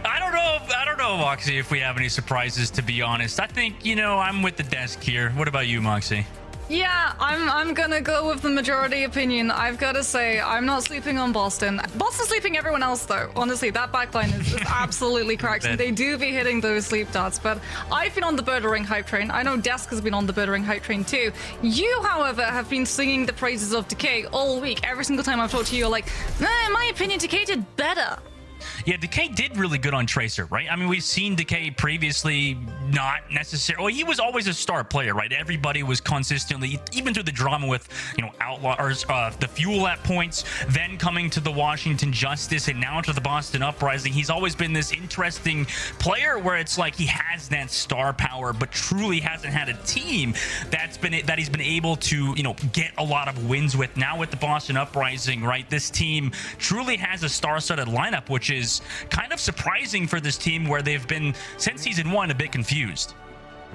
I don't know, Moxie, if we have any surprises, to be honest. I think, I'm with the desk here. What about you, Moxie? Yeah, I'm gonna go with the majority opinion. I've got to say, I'm not sleeping on Boston. Boston's sleeping everyone else, though. Honestly, that backline is absolutely correct. And they do be hitting those sleep darts. But I've been on the Birdering hype train. I know Desk has been on the Birdering hype train, too. You, however, have been singing the praises of Decay all week. Every single time I've talked to you, you're like, in my opinion, Decay did better. Yeah, Decay did really good on Tracer, right? I mean, we've seen Decay previously not necessarily... Well, he was always a star player, right? Everybody was consistently, even through the drama with, Outlaws, the Fuel at points, then coming to the Washington Justice, and now to the Boston Uprising. He's always been this interesting player where it's like he has that star power, but truly hasn't had a team that he's been able to, get a lot of wins with. Now with the Boston Uprising, right? This team truly has a star-studded lineup, which is kind of surprising for this team where they've been, since season 1, a bit confused.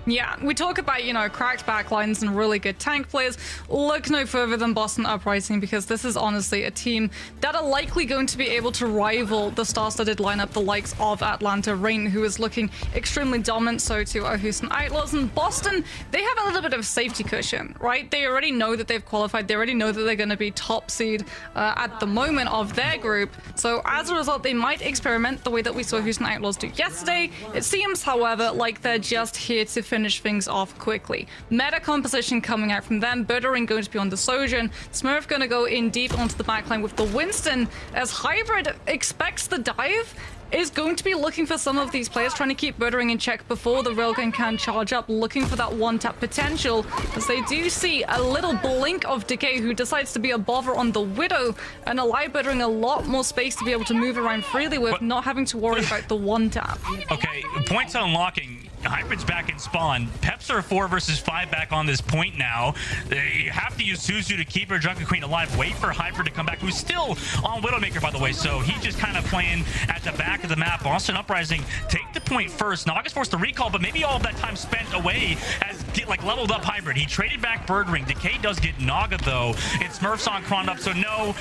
Yeah, we talk about, cracked backlines and really good tank players. Look no further than Boston Uprising, because this is honestly a team that are likely going to be able to rival the star-studded lineup, the likes of Atlanta Reign, who is looking extremely dominant, so too are Houston Outlaws. And Boston, they have a little bit of safety cushion, right? They already know that they've qualified. They already know that they're going to be top seed at the moment of their group. So as a result, they might experiment the way that we saw Houston Outlaws do yesterday. It seems, however, like they're just here to finish things off quickly. Meta composition coming out from them. Birdering going to be on the Sojourn. Smurf going to go in deep onto the backline with the Winston, as Hybrid expects the dive, is going to be looking for some of these players, trying to keep Birdering in check before the Railgun can charge up, looking for that one-tap potential, as they do see a little blink of Decay, who decides to be a bother on the Widow and allow Birdering a lot more space to be able to move around freely with, not having to worry about the one-tap. Okay, points unlocking. Hybrid's back in spawn. Peps are 4 versus 5 back on this point now. You have to use Suzu to keep her Junker Queen alive. Wait for Hybrid to come back, who's still on Widowmaker, by the way. So he's just kind of playing at the back of the map. Boston Uprising take the point first. Naga's forced to recall, but maybe all of that time spent away has leveled up Hybrid. He traded back Birdring. Decay does get Naga, though. It's Smurfs on Cron up, so no,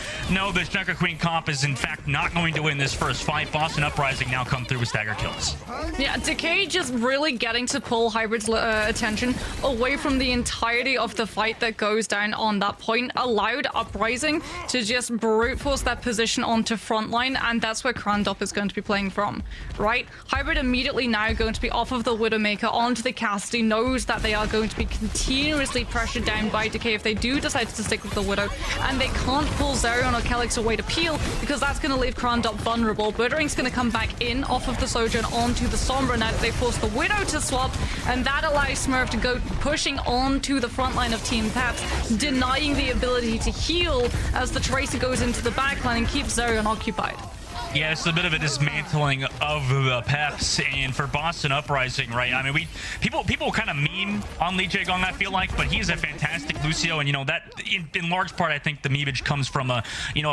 this Junker Queen comp is in fact not going to win this first fight. Boston Uprising now come through with stagger kills. Yeah, Decay just really getting to pull Hybrid's attention away from the entirety of the fight that goes down on that point, allowed Uprising to just brute force that position onto frontline, and that's where Crandop is going to be playing from, right? Hybrid immediately now going to be off of the Widowmaker onto the Cassidy, knows that they are going to be continuously pressured down by Decay if they do decide to stick with the Widow, and they can't pull Zerion or Kelix away to peel, because that's going to leave Crandop vulnerable. Birdering's going to come back in off of the Sojourn onto the Sombra now that they force the Widow to swap, and that allows Smurf to go pushing onto the front line of Team Peps, denying the ability to heal as the Tracer goes into the backline and keeps Zerion occupied. Yeah, it's a bit of a dismantling of the Peps, and for Boston Uprising, right? I mean, people kind of meme on Lee Jae-gong, I feel like, but he's a fantastic Lucio, and that in large part, I think the memeage comes from a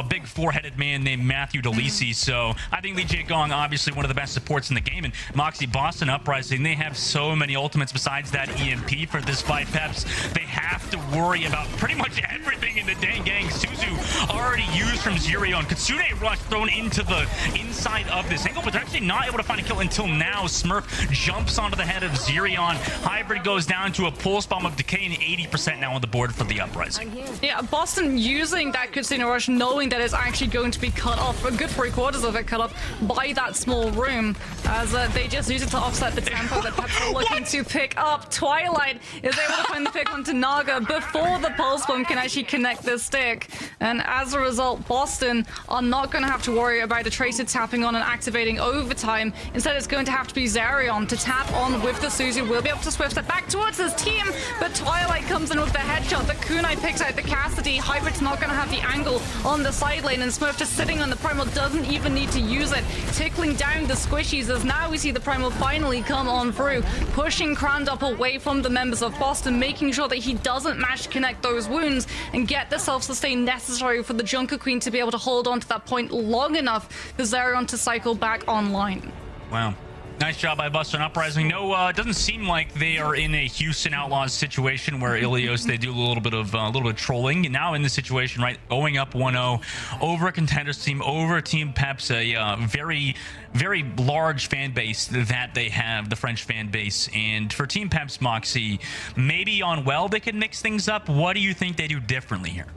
big four-headed man named Matthew DeLisi. So I think Lee Jae-gong, obviously one of the best supports in the game, and Moxie, Boston Uprising, they have so many ultimates besides that EMP for this fight. Peps, they have to worry about pretty much everything in the dang gang. Suzu already used from Zerion. Kitsune Rush thrown into the inside of this angle, but they're actually not able to find a kill until now. Smurf jumps onto the head of Zerion. Hybrid goes down to a pulse bomb of Decay, and 80% now on the board for the Uprising. Yeah, Boston using that Kitsune Rush, knowing that it's actually going to be cut off, a good 3/4 of it cut off by that small room, as they just use it to offset the tempo that Peps are looking to pick up. Twilight is able to find the pick onto Naga before the pulse bomb can actually connect the stick, and as a result, Boston are not going to have to worry about the Tracer tapping on and activating overtime. Instead, it's going to have to be Zerion to tap on with the Suzu. We'll be able to swift step back towards his team, but Twilight comes in with the headshot. The Kunai picks out the Cassidy. Hybrid's not going to have the angle on the side lane, and Smurf just sitting on the Primal, doesn't even need to use it. Tickling down the squishies, as now we see the Primal finally come on through, pushing Crandop away from the members of Boston, making sure that he doesn't mash connect those wounds and get the self-sustain necessary for the Junker Queen to be able to hold on to that point long enough for Zerion to cycle back online. Wow. Nice job by Boston Uprising. No, it doesn't seem like they are in a Houston Outlaws situation where Ilios, they do a little bit of trolling. Now in this situation, right, going up 1-0 over a contenders team, over Team Peps, a very, very large fan base that they have, the French fan base. And for Team Peps, Moxie, maybe on well they could mix things up. What do you think they do differently here?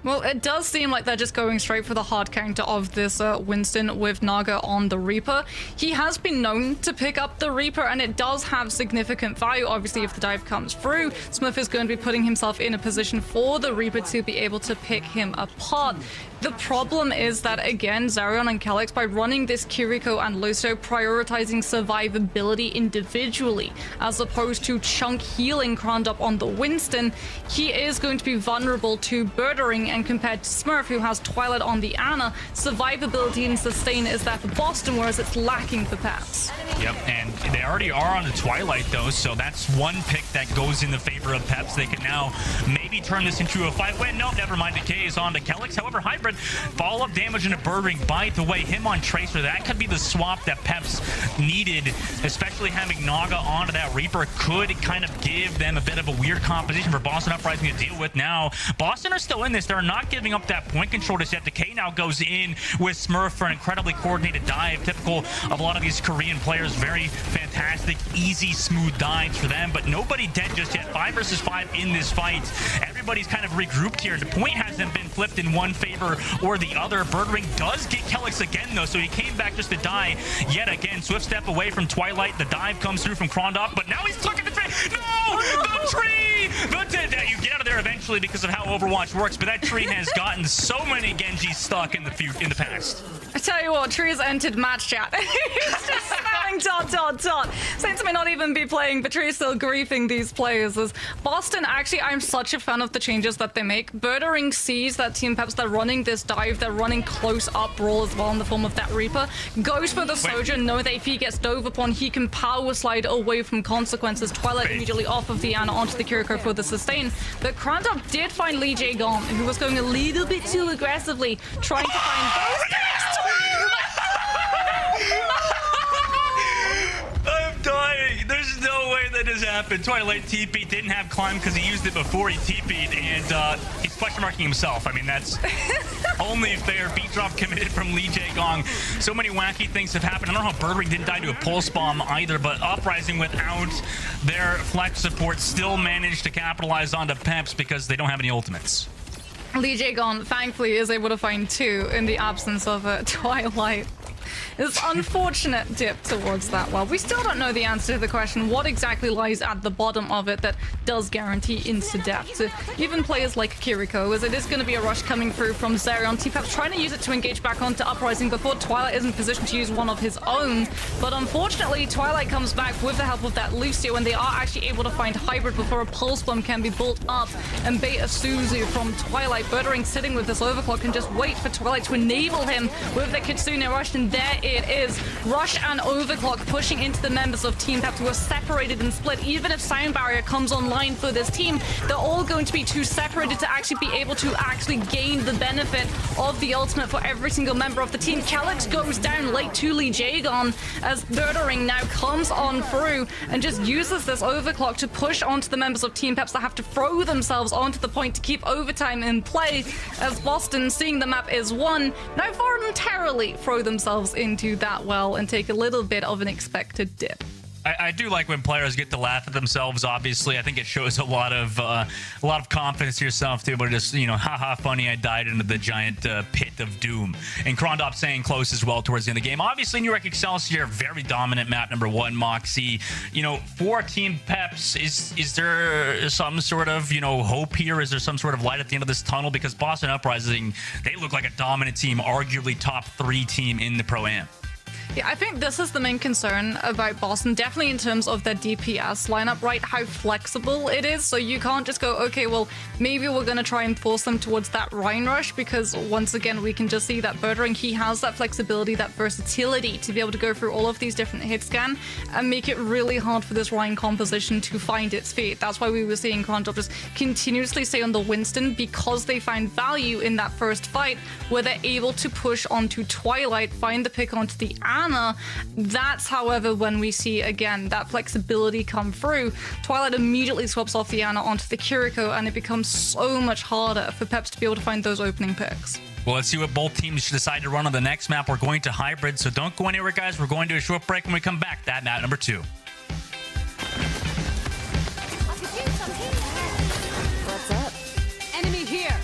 Well, it does seem like they're just going straight for the hard counter of this Winston with Naga on the Reaper. He has been known to pick up the Reaper, and it does have significant value. Obviously, if the dive comes through, Smurf is going to be putting himself in a position for the Reaper to be able to pick him apart. The problem is that, again, Zarion and Calyx, by running this Kiriko and Lucio, prioritizing survivability individually, as opposed to chunk healing Krondop on the Winston, he is going to be vulnerable to Birdering, and compared to Smurf, who has Twilight on the Ana, survivability and sustain is there for Boston, whereas it's lacking for Peps. Yep, and they already are on the Twilight, though, so that's one pick that goes in the favor of Peps. They can now maybe turn this into a 5-win. No, never mind. Decay is on to Calyx. However, Hybrid, follow-up damage into Birdring. By the way, him on Tracer, that could be the swap that Peps needed, especially having Naga onto that Reaper could kind of give them a bit of a weird composition for Boston Uprising to deal with. Now, Boston are still in this. They're not giving up that point control just yet. Decay now goes in with Smurf for an incredibly coordinated dive, typical of a lot of these Korean players. Very fantastic, easy, smooth dives for them, but nobody dead just yet. 5 versus 5 in this fight. Everybody's kind of regrouped here. The point hasn't been flipped in one favor or the other. Birdring does get Calyx again, though, so he came back just to die yet again. Swift step away from Twilight. The dive comes through from Krondop, but now he's stuck in the tree. No! The tree! You get out of there eventually because of how Overwatch works, but that tree has gotten so many Genjis stuck in the past. I tell you what, Tree's entered match chat. He's just spamming ... Saints may not even be playing, but Tree's still griefing these players. As Boston, actually, I'm such a fan of the changes that they make. Birdering sees that Team Peps, they're running this dive, they're running close-up brawl as well in the form of that Reaper. Goes for the Soldier, know that if he gets dove upon, he can power slide away from consequences. Twilight immediately off of the Ana onto the Kiriko for the sustain. But Krondop did find Lee Jae Gon, who was going a little bit too aggressively, trying to find those things. I'm dying. There's no way that has happened. Twilight TP didn't have climb because he used it before he TP'd, and he's question marking himself. I mean, that's only fair. Beat drop committed from Lee Jae Gong. So many wacky things have happened. I don't know how Birdring didn't die to a pulse bomb either, but Uprising without their flex support still managed to capitalize onto Peps because they don't have any ultimates. Lee Jae Gon, thankfully, is able to find 2 in the absence of Twilight. It's unfortunate dip towards that well. We still don't know the answer to the question, what exactly lies at the bottom of it that does guarantee insta-death to even players like Kiriko, as it is going to be a rush coming through from Zarion. T-Peps trying to use it to engage back onto Uprising before Twilight is in position to use one of his own. But unfortunately, Twilight comes back with the help of that Lucio, and they are actually able to find Hybrid before a Pulse Bomb can be built up and bait a Suzu from Twilight. Birdering sitting with this Overclock and just wait for Twilight to enable him with the Kitsune Rush, and there it is. Rush and Overclock pushing into the members of Team Peps who are separated and split. Even if Sound Barrier comes online for this team, they're all going to be too separated to actually be able to actually gain the benefit of the ultimate for every single member of the team. Calyx goes down late to Lee Jae Gon as Birdering now comes on through and just uses this Overclock to push onto the members of Team Peps that have to throw themselves onto the point to keep overtime in play, as Boston, seeing the map is won, now voluntarily throw themselves into that well and take a little bit of an expected dip. I do like when players get to laugh at themselves. Obviously, I think it shows a lot of confidence to yourself to be able to just, haha, funny, I died into the giant pit of doom. And Krondop staying close as well towards the end of the game. Obviously, New York Excelsior, very dominant map number 1, Moxie. For Team Peps, is there some sort of hope here? Is there some sort of light at the end of this tunnel? Because Boston Uprising, they look like a dominant team, arguably top 3 team in the Pro-Am. Yeah, I think this is the main concern about Boston, definitely in terms of their DPS lineup, right? How flexible it is. So you can't just go, okay, well, maybe we're going to try and force them towards that Rhine Rush, because once again, we can just see that Birdering, he has that flexibility, that versatility to be able to go through all of these different hit scan and make it really hard for this Rhine composition to find its feet. That's why we were seeing Krondop just continuously stay on the Winston, because they find value in that first fight where they're able to push onto Twilight, find the pick onto the Ana. That's, however, when we see, again, that flexibility come through. Twilight immediately swaps off the Ana onto the Kiriko, and it becomes so much harder for Peps to be able to find those opening picks. Well, let's see what both teams decide to run on the next map. We're going to hybrid, so don't go anywhere, guys. We're going to a short break. When we come back, that map number 2. What's up? Enemy here.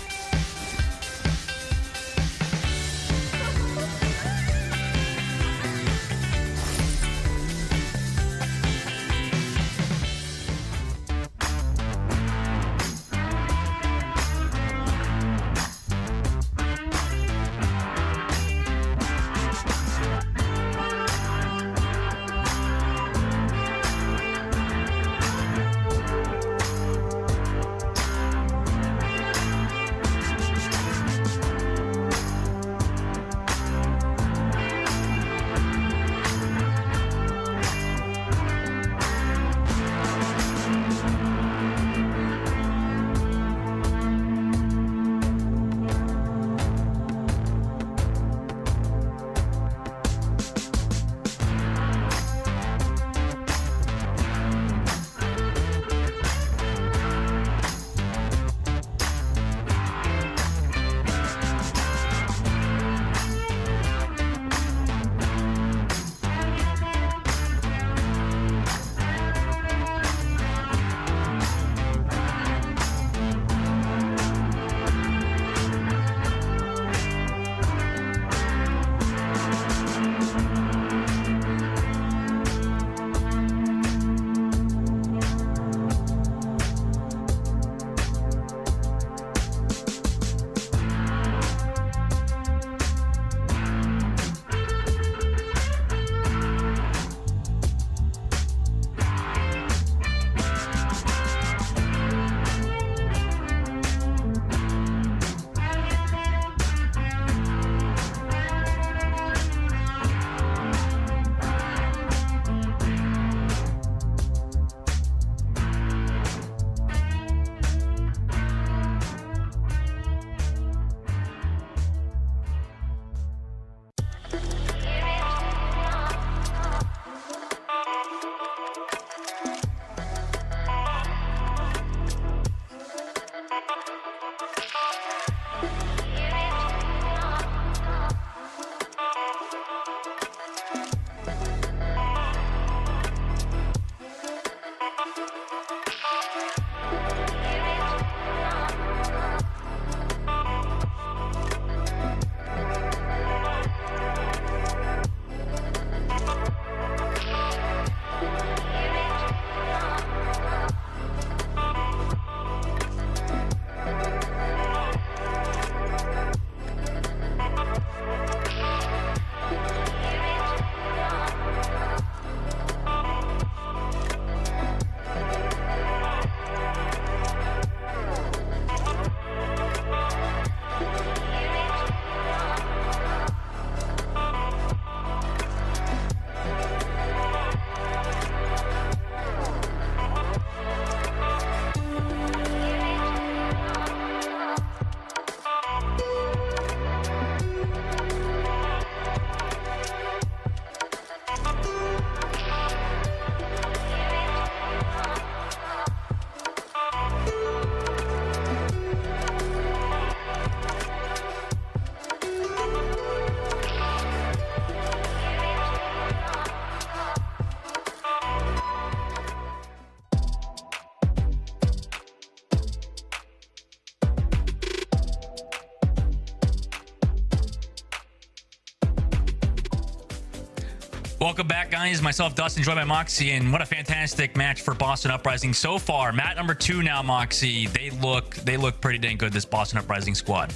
Welcome back, guys. Myself, Dustin, joined by Moxie, and what a fantastic match for Boston Uprising so far. Map number 2 now, Moxie. They look pretty dang good, this Boston Uprising squad.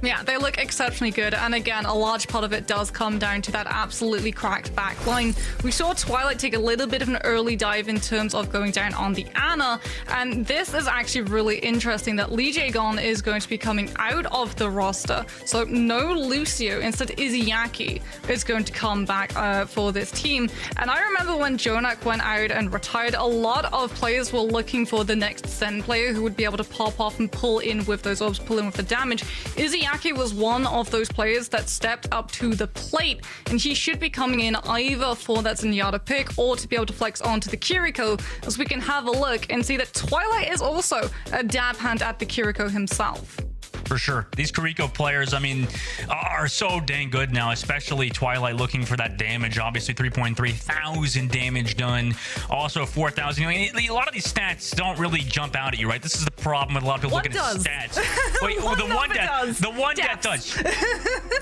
Yeah, they look exceptionally good. And again, a large part of it does come down to that absolutely cracked backline. We saw Twilight take a little bit of an early dive in terms of going down on the Ana. And this is actually really interesting that Lee Jae-gon is going to be coming out of the roster. So no Lucio, instead Izayaki is going to come back for this team. And I remember when Jonak went out and retired, a lot of players were looking for the next Zen player who would be able to pop off and pull in with those orbs, pull in with the damage. Izayaki Izzyaki was one of those players that stepped up to the plate, and he should be coming in either for that Zenyatta pick or to be able to flex onto the Kiriko, as we can have a look and see that Twilight is also a dab hand at the Kiriko himself. For sure. These Kiriko players, I mean, are so dang good now, especially Twilight looking for that damage. Obviously, 3.3 thousand damage done. Also, 4,000. I mean, a lot of these stats don't really jump out at you, right? This is the problem with a lot of people looking at stats. Wait, the one death does.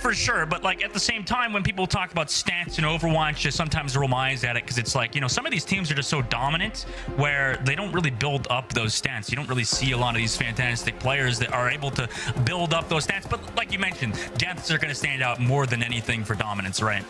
For sure. But, like, at the same time, when people talk about stats in Overwatch, just sometimes roll my eyes at it because it's like, you know, some of these teams are just so dominant where they don't really build up those stats. You don't really see a lot of these fantastic players that are able to build up those stats, but like you mentioned, deaths are going to stand out more than anything for dominance, right?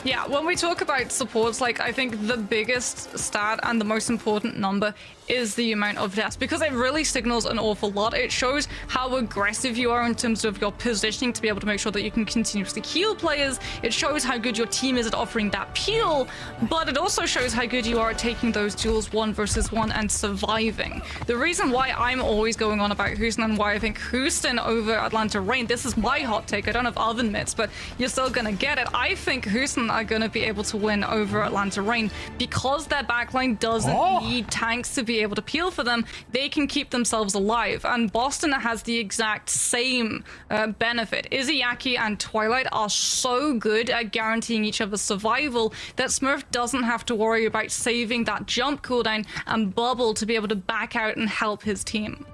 Yeah, when we talk about supports, like, I think the biggest stat and the most important number is the amount of deaths, because it really signals an awful lot. It shows how aggressive you are in terms of your positioning to be able to make sure that you can continuously heal players. It shows how good your team is at offering that peel, but it also shows how good you are at taking those duels 1 versus 1 and surviving. The reason why I'm always going on about Houston and why I think Houston over Atlanta Reign, this is my hot take. I don't have oven mitts, but you're still gonna get it. I think Houston are gonna be able to win over Atlanta Reign because their backline doesn't need tanks to be able to peel for them. They can keep themselves alive, and Boston has the exact same benefit. Izzyaki and Twilight are so good at guaranteeing each other's survival that Smurf doesn't have to worry about saving that jump cooldown and bubble to be able to back out and help his team.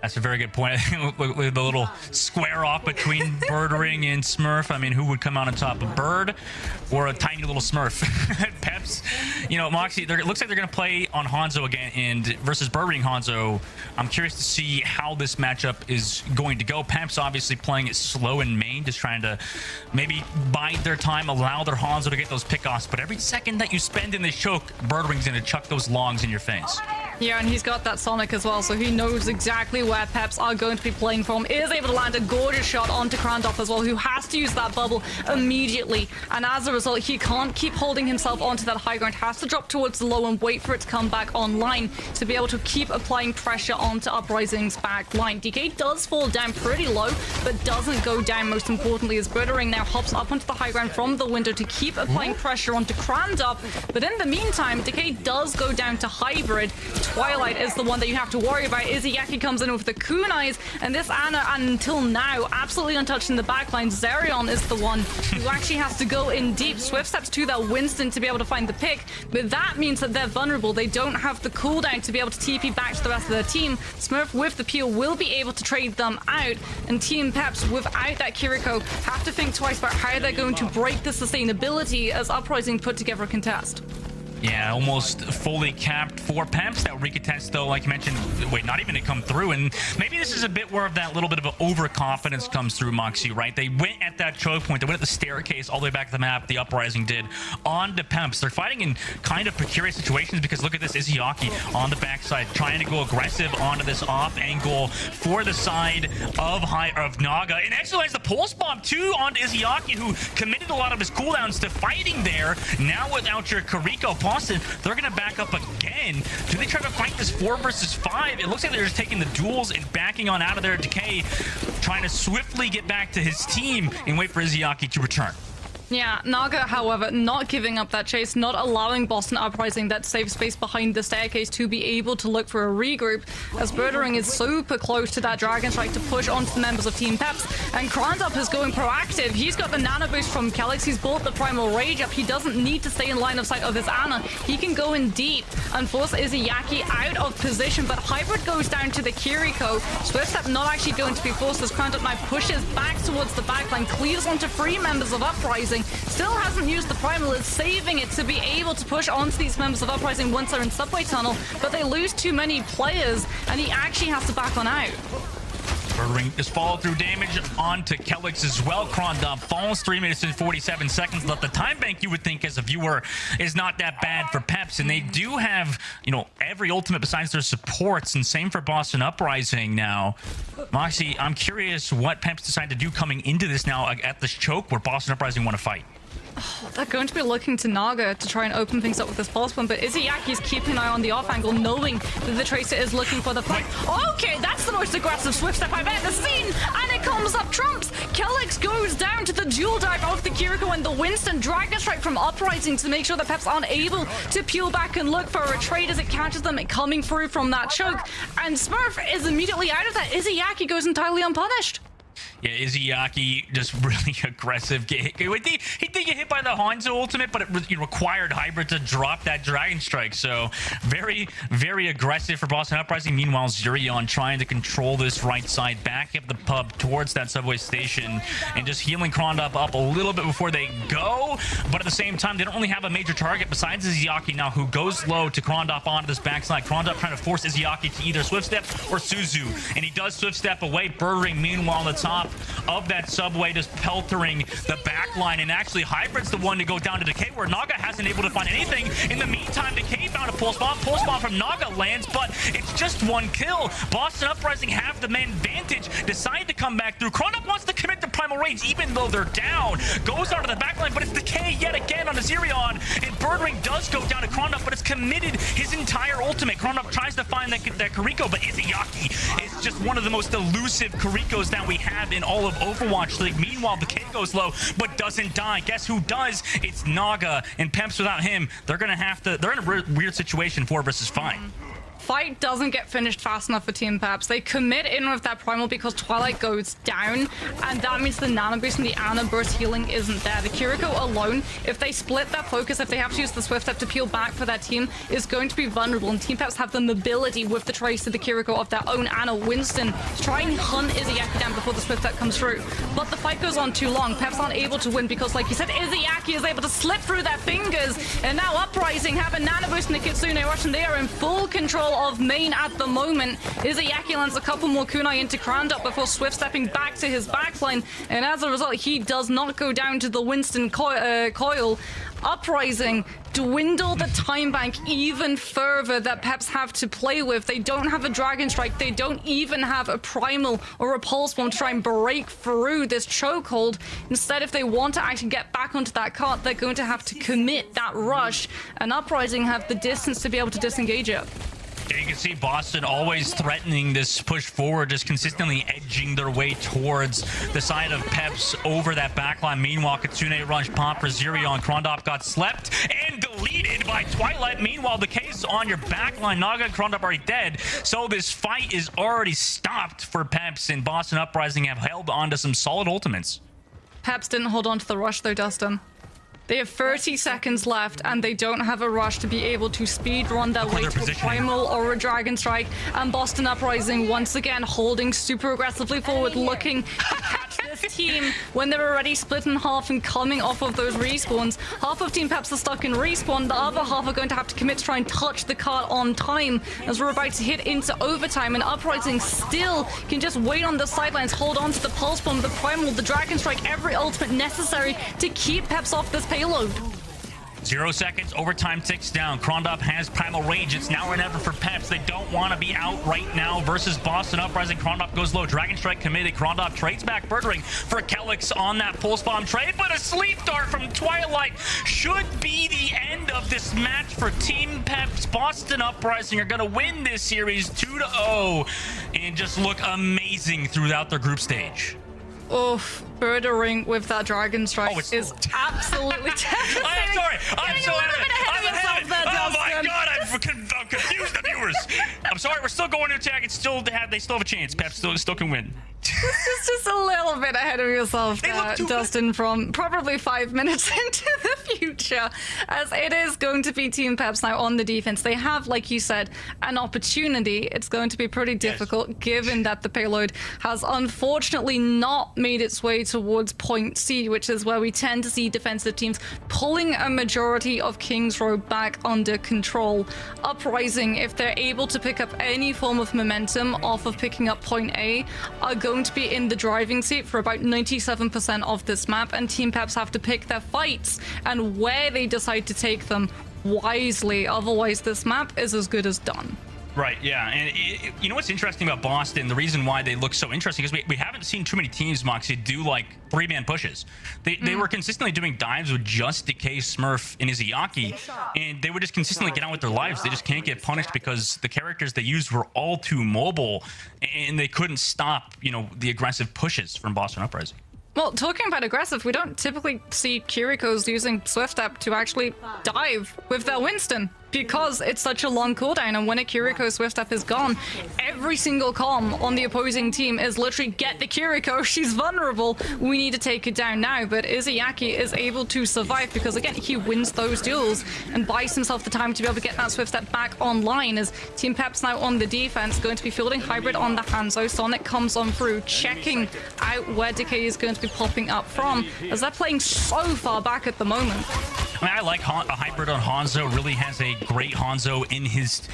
That's a very good point. With the little square off between Birdring and Smurf. I mean, who would come out on top, a Bird or a tiny little Smurf? Peps, you know, Moxie, it looks like they're going to play on Hanzo again, and versus Birdring Hanzo. I'm curious to see how this matchup is going to go. Peps obviously playing it slow in main, just trying to maybe bide their time, allow their Hanzo to get those pickoffs. But every second that you spend in this choke, Birdring's going to chuck those longs in your face. Yeah, and he's got that Sonic as well, so he knows exactly where Peps are going to be playing from. Is able to land a gorgeous shot onto Krandov as well, who has to use that bubble immediately. And as a result, he can't keep holding himself onto that high ground, has to drop towards the low and wait for it to come back online to be able to keep applying pressure onto Uprising's back line. DK does fall down pretty low, but doesn't go down, most importantly, as Birdring now hops up onto the high ground from the window to keep applying pressure onto Krandov. But in the meantime, DK does go down to Hybrid. Twilight is the one that you have to worry about. Izzyaki comes in with the kunais, and this Ana, until now, absolutely untouched in the backline. Zerion is the one who actually has to go in deep. Swift steps to that Winston to be able to find the pick, but that means that they're vulnerable. They don't have the cooldown to be able to TP back to the rest of their team. Smurf with the peel will be able to trade them out, and Team Peps, without that Kiriko, have to think twice about how they're going to break the sustainability as Uprising put together a contest. Yeah, almost fully capped for Peps. That recontest, though, like you mentioned, wait, not even to come through. And maybe this is a bit where that little bit of an overconfidence comes through, Moxie, right? They went at that choke point. They went at the staircase all the way back to the map, the Uprising did, on to Peps. They're fighting in kind of precarious situations because look at this, Izzyaki on the backside, trying to go aggressive onto this off angle for the side of Naga. And actually has the pulse bomb, too, onto Izzyaki, who committed a lot of his cooldowns to fighting there. Now without your Kiriko, Boston, they're going to back up again. Do they try to fight this 4 versus 5? It looks like they're just taking the duels and backing on out of there. Decay trying to swiftly get back to his team and wait for Izzyaki to return. Yeah, Naga, however, not giving up that chase, not allowing Boston Uprising that safe space behind the staircase to be able to look for a regroup, as Birdring is super close to that Dragon Strike to push onto the members of Team Peps. And Krandov is going proactive. He's got the nano boost from Kelix. He's bought the Primal Rage up. He doesn't need to stay in line of sight of his Ana. He can go in deep and force Izzyaki out of position, but Hybrid goes down to the Kiriko. Swiftstep not actually going to be forced as Krandov now pushes back towards the backline, cleaves onto 3 members of Uprising. Still hasn't used the Primal, is saving it to be able to push onto these members of Uprising once they're in Subway Tunnel, but they lose too many players, and he actually has to back on out. Birdring is follow through damage onto Kelix as well. Krandov falls 3 minutes and 47 seconds left. The time bank, you would think as a viewer, is not that bad for Peps, and they do have, you know, every ultimate besides their supports, and same for Boston Uprising now. Moxie, I'm curious what Peps decide to do coming into this now at this choke where Boston Uprising want to fight. They're going to be looking to Naga to try and open things up with this pulse bomb, but Izyaki's keeping an eye on the off angle, knowing that the Tracer is looking for the fight. Okay, that's the most aggressive swift step I've ever seen, and it comes up trumps. Kellex goes down to the dual dive of the Kiriko and the Winston. Dragon Strike from Uprising to make sure that Peps aren't able to peel back and look for a trade as it catches them coming through from that choke, and Smurf is immediately out of that. Izayaki goes entirely unpunished. Yeah, Izayaki just really aggressive. He did get hit by the Hanzo ultimate, but it required Hybrid to drop that Dragon Strike. So very, very aggressive for Boston Uprising. Meanwhile, Zurion trying to control this right side, back of the pub towards that subway station, and just healing Krondop up a little bit before they go. But at the same time, they don't really have a major target besides Izayaki now, who goes low to Krondop onto this backside. Krondop trying to force Izayaki to either Swift Step or Suzu, and he does Swift Step away. Birdring, meanwhile, on the top of that subway, just peltering the back line, and actually Hybrid's the one to go down to Decay, where Naga hasn't able to find anything. In the meantime, Decay found a pulse bomb from Naga lands, but it's just one kill. Boston Uprising have the man advantage, decide to come back through. Krondop wants to commit to Primal Rage even though they're down, goes onto the back line, but it's Decay yet again on Azerion, and Birdring does go down to Krondop, but it's committed his entire ultimate. Krondop tries to find that Kiriko, but Izayaki is just one of the most elusive Kirikos that we have in all of Overwatch League. Meanwhile, the King goes low, but doesn't die. Guess who does? It's Naga, and Peps without him, they're in a weird situation, 4 versus 5. Fight doesn't get finished fast enough for Team Peps. They commit in with that primal because Twilight goes down, and that means the nano boost and the ana burst healing isn't there. The Kiriko alone, if they split that focus, if they have to use the Swift Step to peel back for that team, is going to be vulnerable, and Team Peps have the mobility with the Trace to the Kiriko of their own ana Winston to try and hunt Izayaki down before the Swift Step comes through. But the fight goes on too long. Peps aren't able to win because, like you said, Izayaki is able to slip through their fingers, and now Uprising have a nano boost in the Kitsune Rush, and they are in full control of main at the moment. Izayaki lands a couple more kunai into Krondop before Swift stepping back to his backline, and as a result, he does not go down to the Winston coil. Uprising dwindle the time bank even further that Peps have to play with. They don't have a Dragon Strike. They don't even have a Primal or a Pulse Bomb to try and break through this chokehold. Instead, if they want to actually get back onto that cart, they're going to have to commit that rush, and Uprising have the distance to be able to disengage it. Yeah, you can see Boston always threatening this push forward, just consistently edging their way towards the side of Peps over that backline. Meanwhile, Kitsune Rush pop for Zurion. Krondop got slept and deleted by Twilight. Meanwhile, the case on your backline, Naga and Krondop already dead. So this fight is already stopped for Peps, and Boston Uprising have held on to some solid ultimates. Peps didn't hold on to the rush though, Dustin. They have 30 seconds left, and they don't have a rush to be able to speed run their way to a Primal or a Dragon Strike. And Boston Uprising once again holding super aggressively forward, looking to catch this team when they're already split in half and coming off of those respawns. Half of Team Peps are stuck in respawn. The other half are going to have to commit to try and touch the cart on time as we're about to hit into overtime. And Uprising still can just wait on the sidelines, hold on to the Pulse Bomb, the Primal, the Dragon Strike, every ultimate necessary to keep Peps off this payload. 0 seconds, overtime ticks down. Krondop has Primal Rage. It's now or never for Peps. They don't want to be out right now versus Boston Uprising. Krondop goes low. Dragon Strike committed. Krondop trades back Birdring for Kellex on that Pulse Bomb trade, but a Sleep Dart from Twilight should be the end of this match for Team Peps. Boston Uprising are going to win this series 2-0 and just look amazing throughout their group stage. Oof, Birdering with that Dragon Strike is absolutely devastating. I'm sorry. I'm so ahead of yourself there, Oh my Dustin. god, I'm confused the viewers. I'm sorry, we're still going to attack. They still have a chance. Peps still can win. This is just a little bit ahead of yourself there, Dustin, from probably 5 minutes into the future, as it is going to be Team Peps now on the defense. They have, like you said, an opportunity. It's going to be pretty difficult, given that the payload has unfortunately not made its way towards point C, which is where we tend to see defensive teams pulling a majority of King's Row back under control. Uprising, if they're able to pick up any form of momentum off of picking up point A, are going to be in the driving seat for about 97% of this map, and Team Peps have to pick their fights and where they decide to take them wisely. Otherwise, this map is as good as done. Right, yeah. And you know what's interesting about Boston, the reason why they look so interesting is we haven't seen too many teams, Moxie, do like 3-man pushes. They were consistently doing dives with just Decay, Smurf, and Izayaki, and they would just consistently get on with their lives. They just can't get punished because the characters they used were all too mobile, and they couldn't stop, you know, the aggressive pushes from Boston Uprising. Well, talking about aggressive, we don't typically see Kiriko's using Swift Step to actually dive with their Winston because it's such a long cooldown, and when a Kiriko Swift Step is gone, every single comm on the opposing team is literally, get the Kiriko, she's vulnerable, we need to take it down now. But Izayaki is able to survive because, again, he wins those duels and buys himself the time to be able to get that Swift Step back online as Team Peps now on the defense, going to be fielding Hybrid on the Hanzo. Sonic comes on through, checking out where Decay is going to be popping up from, as they're playing so far back at the moment. I mean, I like a Hybrid on Hanzo. Really has a great Hanzo in his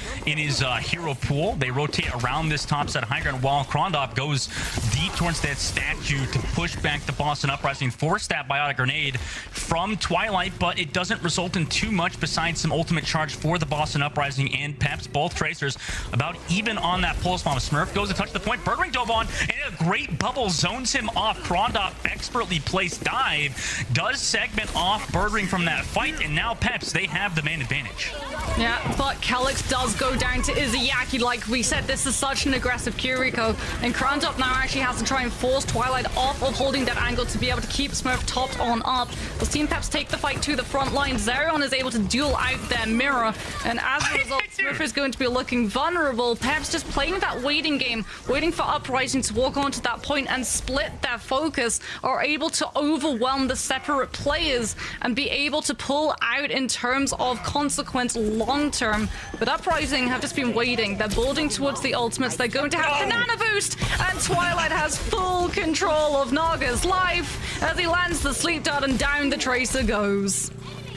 hero pool. They rotate around this top side high ground while Krondop goes deep towards that statue to push back the Boston Uprising. Force that biotic grenade from Twilight, but it doesn't result in too much besides some ultimate charge for the Boston Uprising and Peps. Both Tracers about even on that pulse bomb. Smurf goes to touch the point. Birdring dove on, and a great bubble zones him off. Krondop expertly placed dive does segment off Birdring from that fight, and now Peps, they have the man advantage. Yeah, but Calyx does go down to Izayaki. Like we said, this is such an aggressive Kiriko, and Krondop now actually has to try and force Twilight off of holding that angle to be able to keep Smurf topped on up. As Team Peps take the fight to the front line, Zerion is able to duel out their mirror, and as a result, Smurf is going to be looking vulnerable. Peps just playing that waiting game, waiting for Uprising to walk onto that point and split their focus, are able to overwhelm the separate players and be able to pull out in terms of consequence long term. But Uprising have just been waiting. They're building towards the ultimates. They're going to have the nano boost, and Twilight has full control of Naga's life as he lands the sleep dart, and down the Tracer goes.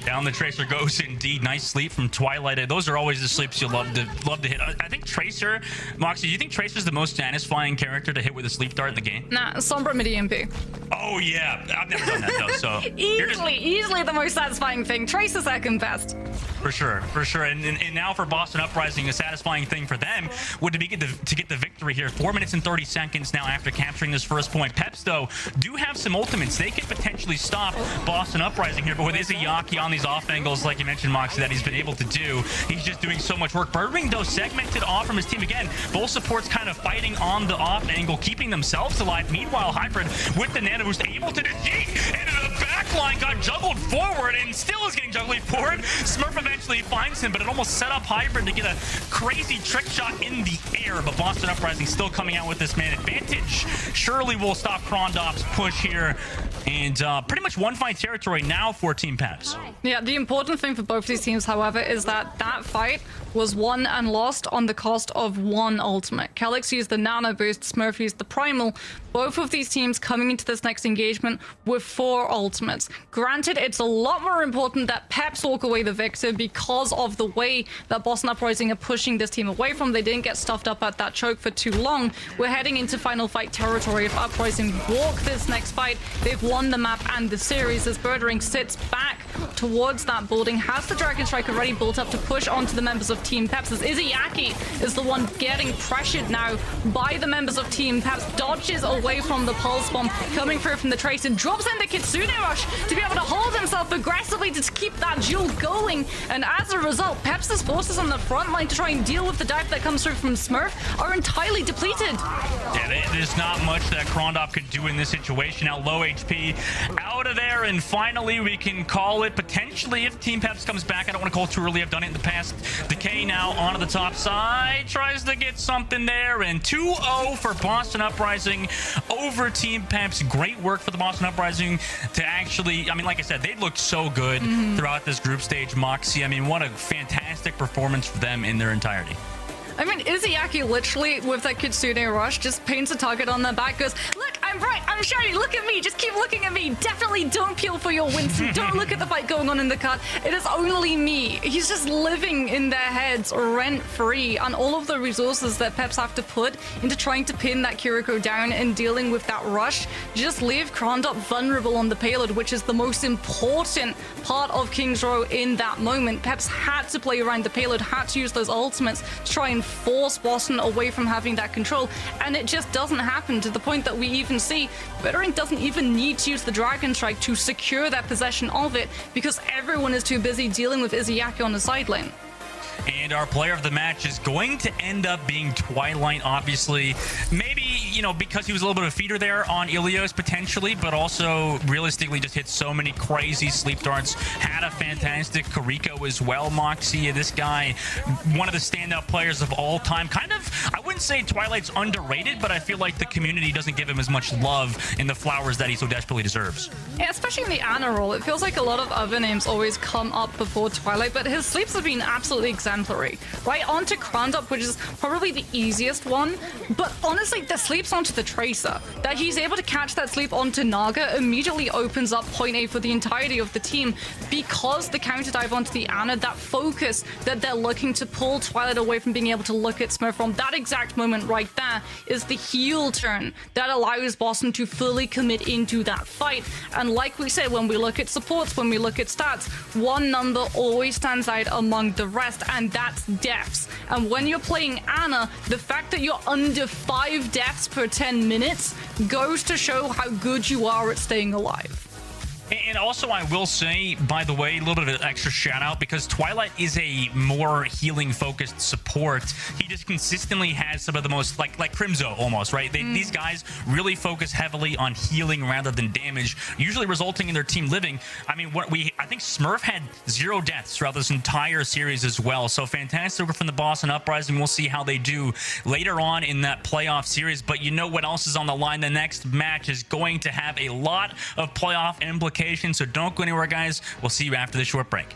Down the Tracer goes indeed. Nice sleep from Twilight. Those are always the sleeps you love to hit. I think Tracer, Moxie, do you think Tracer's the most satisfying character to hit with a sleep dart in the game? Nah, Sombra mid EMP. Oh yeah, I've never done that though. So easily the most satisfying thing. Tracer second best. For sure. And now for Boston Uprising, a satisfying thing for them would be to get the victory here. 4 minutes and 30 seconds now after capturing this first point. Peps, though, do have some ultimates. They could potentially stop Boston Uprising here, but with Izayaki on these off angles, like you mentioned, Moxie, that he's been able to do, he's just doing so much work. Birdring, though, segmented off from his team again. Both supports kind of fighting on the off angle, keeping themselves alive. Meanwhile, Hybrid with the nano boost able to defeat, and the backline got juggled forward and still is getting juggled forward. Smurf eventually finds him, but it almost set up Hybrid to get a crazy trick shot in the air. But Boston Uprising still coming out with this man advantage. Surely will stop Krondop's push here, and pretty much one fight territory now for Team Peps. Yeah, the important thing for both these teams, however, is that that fight was won and lost on the cost of one ultimate. Calyx used the nano boost, Smurf used the primal. Both of these teams coming into this next engagement with 4 ultimates. Granted, it's a lot more important that Peps walk away the victor because of the way that Boston Uprising are pushing this team away from. They didn't get stuffed up at that choke for too long. We're heading into final fight territory. If Uprising walk this next fight, they've won the map and the series, as Birdring sits back towards that building, has the Dragon Strike already built up to push onto the members of Team Peps, as Izayaki is the one getting pressured now by the members of Team Peps, dodges away from the pulse bomb coming through from the Trace, and drops in the Kitsune Rush to be able to hold himself aggressively to keep that duel going. And as a result, Peps' forces on the front line to try and deal with the dive that comes through from Smurf are entirely depleted. Yeah, there's not much that Krondop could do in this situation. Now low HP out of there, and finally we can call it potentially if Team Peps comes back. I don't want to call it too early. I've done it in the past. Decay now onto the top side, tries to get something there, and 2-0 for Boston Uprising over Team Peps. Great work for the Boston Uprising to actually, I mean, like I said, they looked so good throughout this group stage. Moxie, I mean, what a fantastic performance for them in their entirety. I mean, Izayaki literally, with that Kitsune Rush, just paints a target on their back, goes, look, I I'm bright, I'm shiny, look at me, just keep looking at me. Definitely don't peel for your Winston. Don't look at the fight going on in the card. It is only me. He's just living in their heads rent-free, and all of the resources that Peps have to put into trying to pin that Kiriko down and dealing with that rush just leave Krondop vulnerable on the payload, which is the most important part of King's Row in that moment. Peps had to play around the payload, had to use those ultimates to try and force Boston away from having that control, and it just doesn't happen, to the point that we even see Veteran doesn't even need to use the Dragon Strike to secure that possession of it, because everyone is too busy dealing with Izayaki on the side lane. And our player of the match is going to end up being Twilight, obviously. Maybe, you know, because he was a little bit of a feeder there on Ilios, potentially, but also realistically just hit so many crazy sleep darts. Had a fantastic Kiriko as well, Moxie. This guy, one of the standout players of all time. Kind of, I wouldn't say Twilight's underrated, but I feel like the community doesn't give him as much love in the flowers that he so desperately deserves. Yeah, especially in the Ana role. It feels like a lot of other names always come up before Twilight, but his sleeps have been absolutely exemplary. Right onto Krondop, which is probably the easiest one, but honestly, the sleeps onto the Tracer. That he's able to catch that sleep onto Naga immediately opens up point A for the entirety of the team, because the counter dive onto the Ana, that focus that they're looking to pull Twilight away from being able to look at Smurf from, that exact moment right there is the heel turn that allows Boston to fully commit into that fight. And like we said, when we look at supports, when we look at stats, one number always stands out among the rest, and that's deaths. And when you're playing Ana, the fact that you're under 5 deaths per 10 minutes goes to show how good you are at staying alive. And also, I will say, by the way, a little bit of an extra shout out, because Twilight is a more healing focused support. He just consistently has some of the most, like Crimzo almost, right? These guys really focus heavily on healing rather than damage, usually resulting in their team living. I mean, I think Smurf had 0 deaths throughout this entire series as well. So fantastic work from the Boston Uprising. We'll see how they do later on in that playoff series. But you know what else is on the line? The next match is going to have a lot of playoff implications. So don't go anywhere, guys. We'll see you after this short break.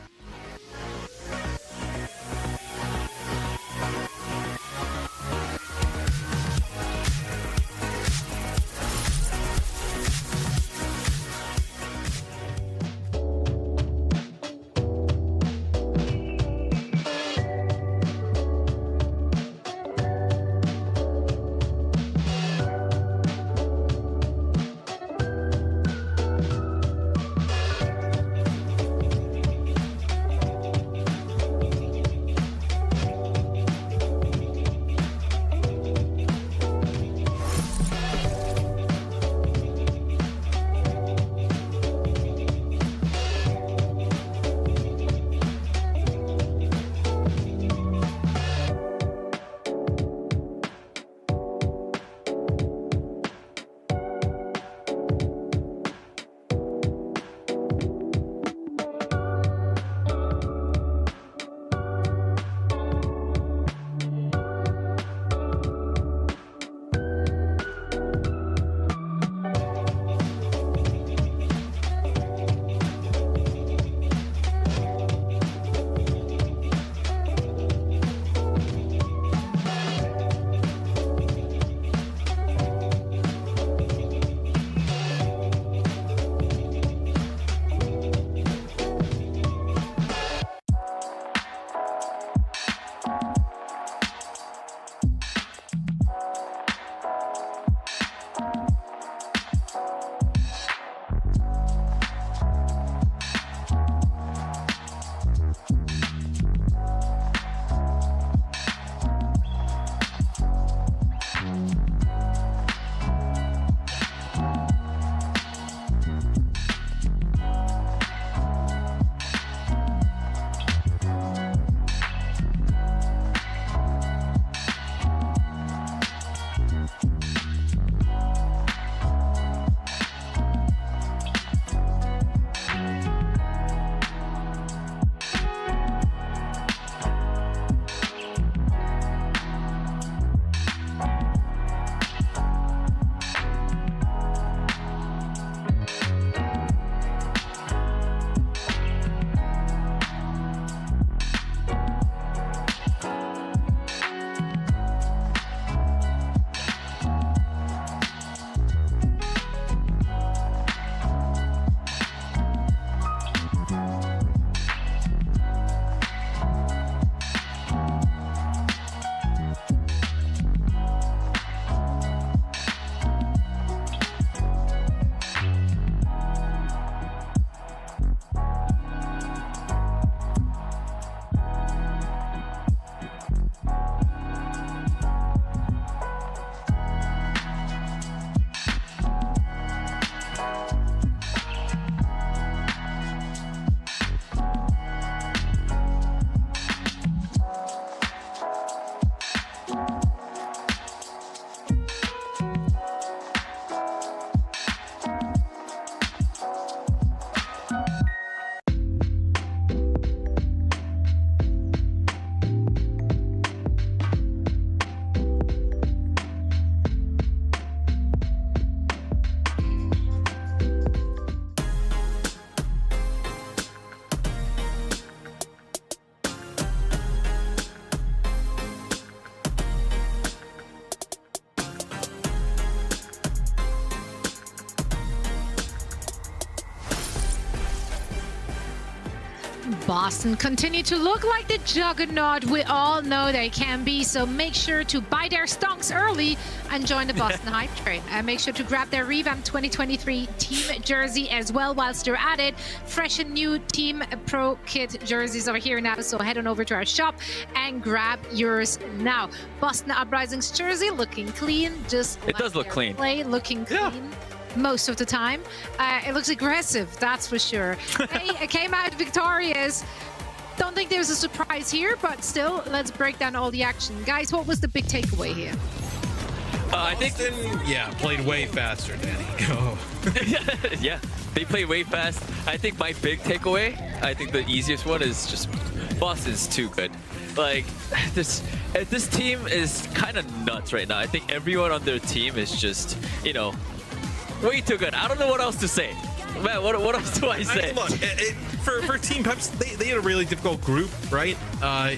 Boston continue to look like the juggernaut we all know they can be, so make sure to buy their stonks early and join the Boston hype train. And make sure to grab their revamped 2023 team jersey as well whilst you're at it. Fresh and new Team Pro Kit jerseys are here now, so head on over to our shop and grab yours now. Boston Uprising's jersey looking clean, just It does look clean. Play looking clean. Most of the time. It looks aggressive, that's for sure. It came out victorious. Don't think there's a surprise here, but still, let's break down all the action. Guys, what was the big takeaway here? I think played way faster, Danny. Go. yeah, they play way fast. I think my big takeaway, I think the easiest one is just Boston's too good. Like, this team is kind of nuts right now. I think everyone on their team is just, you know, way too good. I don't know what else to say. Man, what else do I say? Look, for Team Peps, they had a really difficult group, right?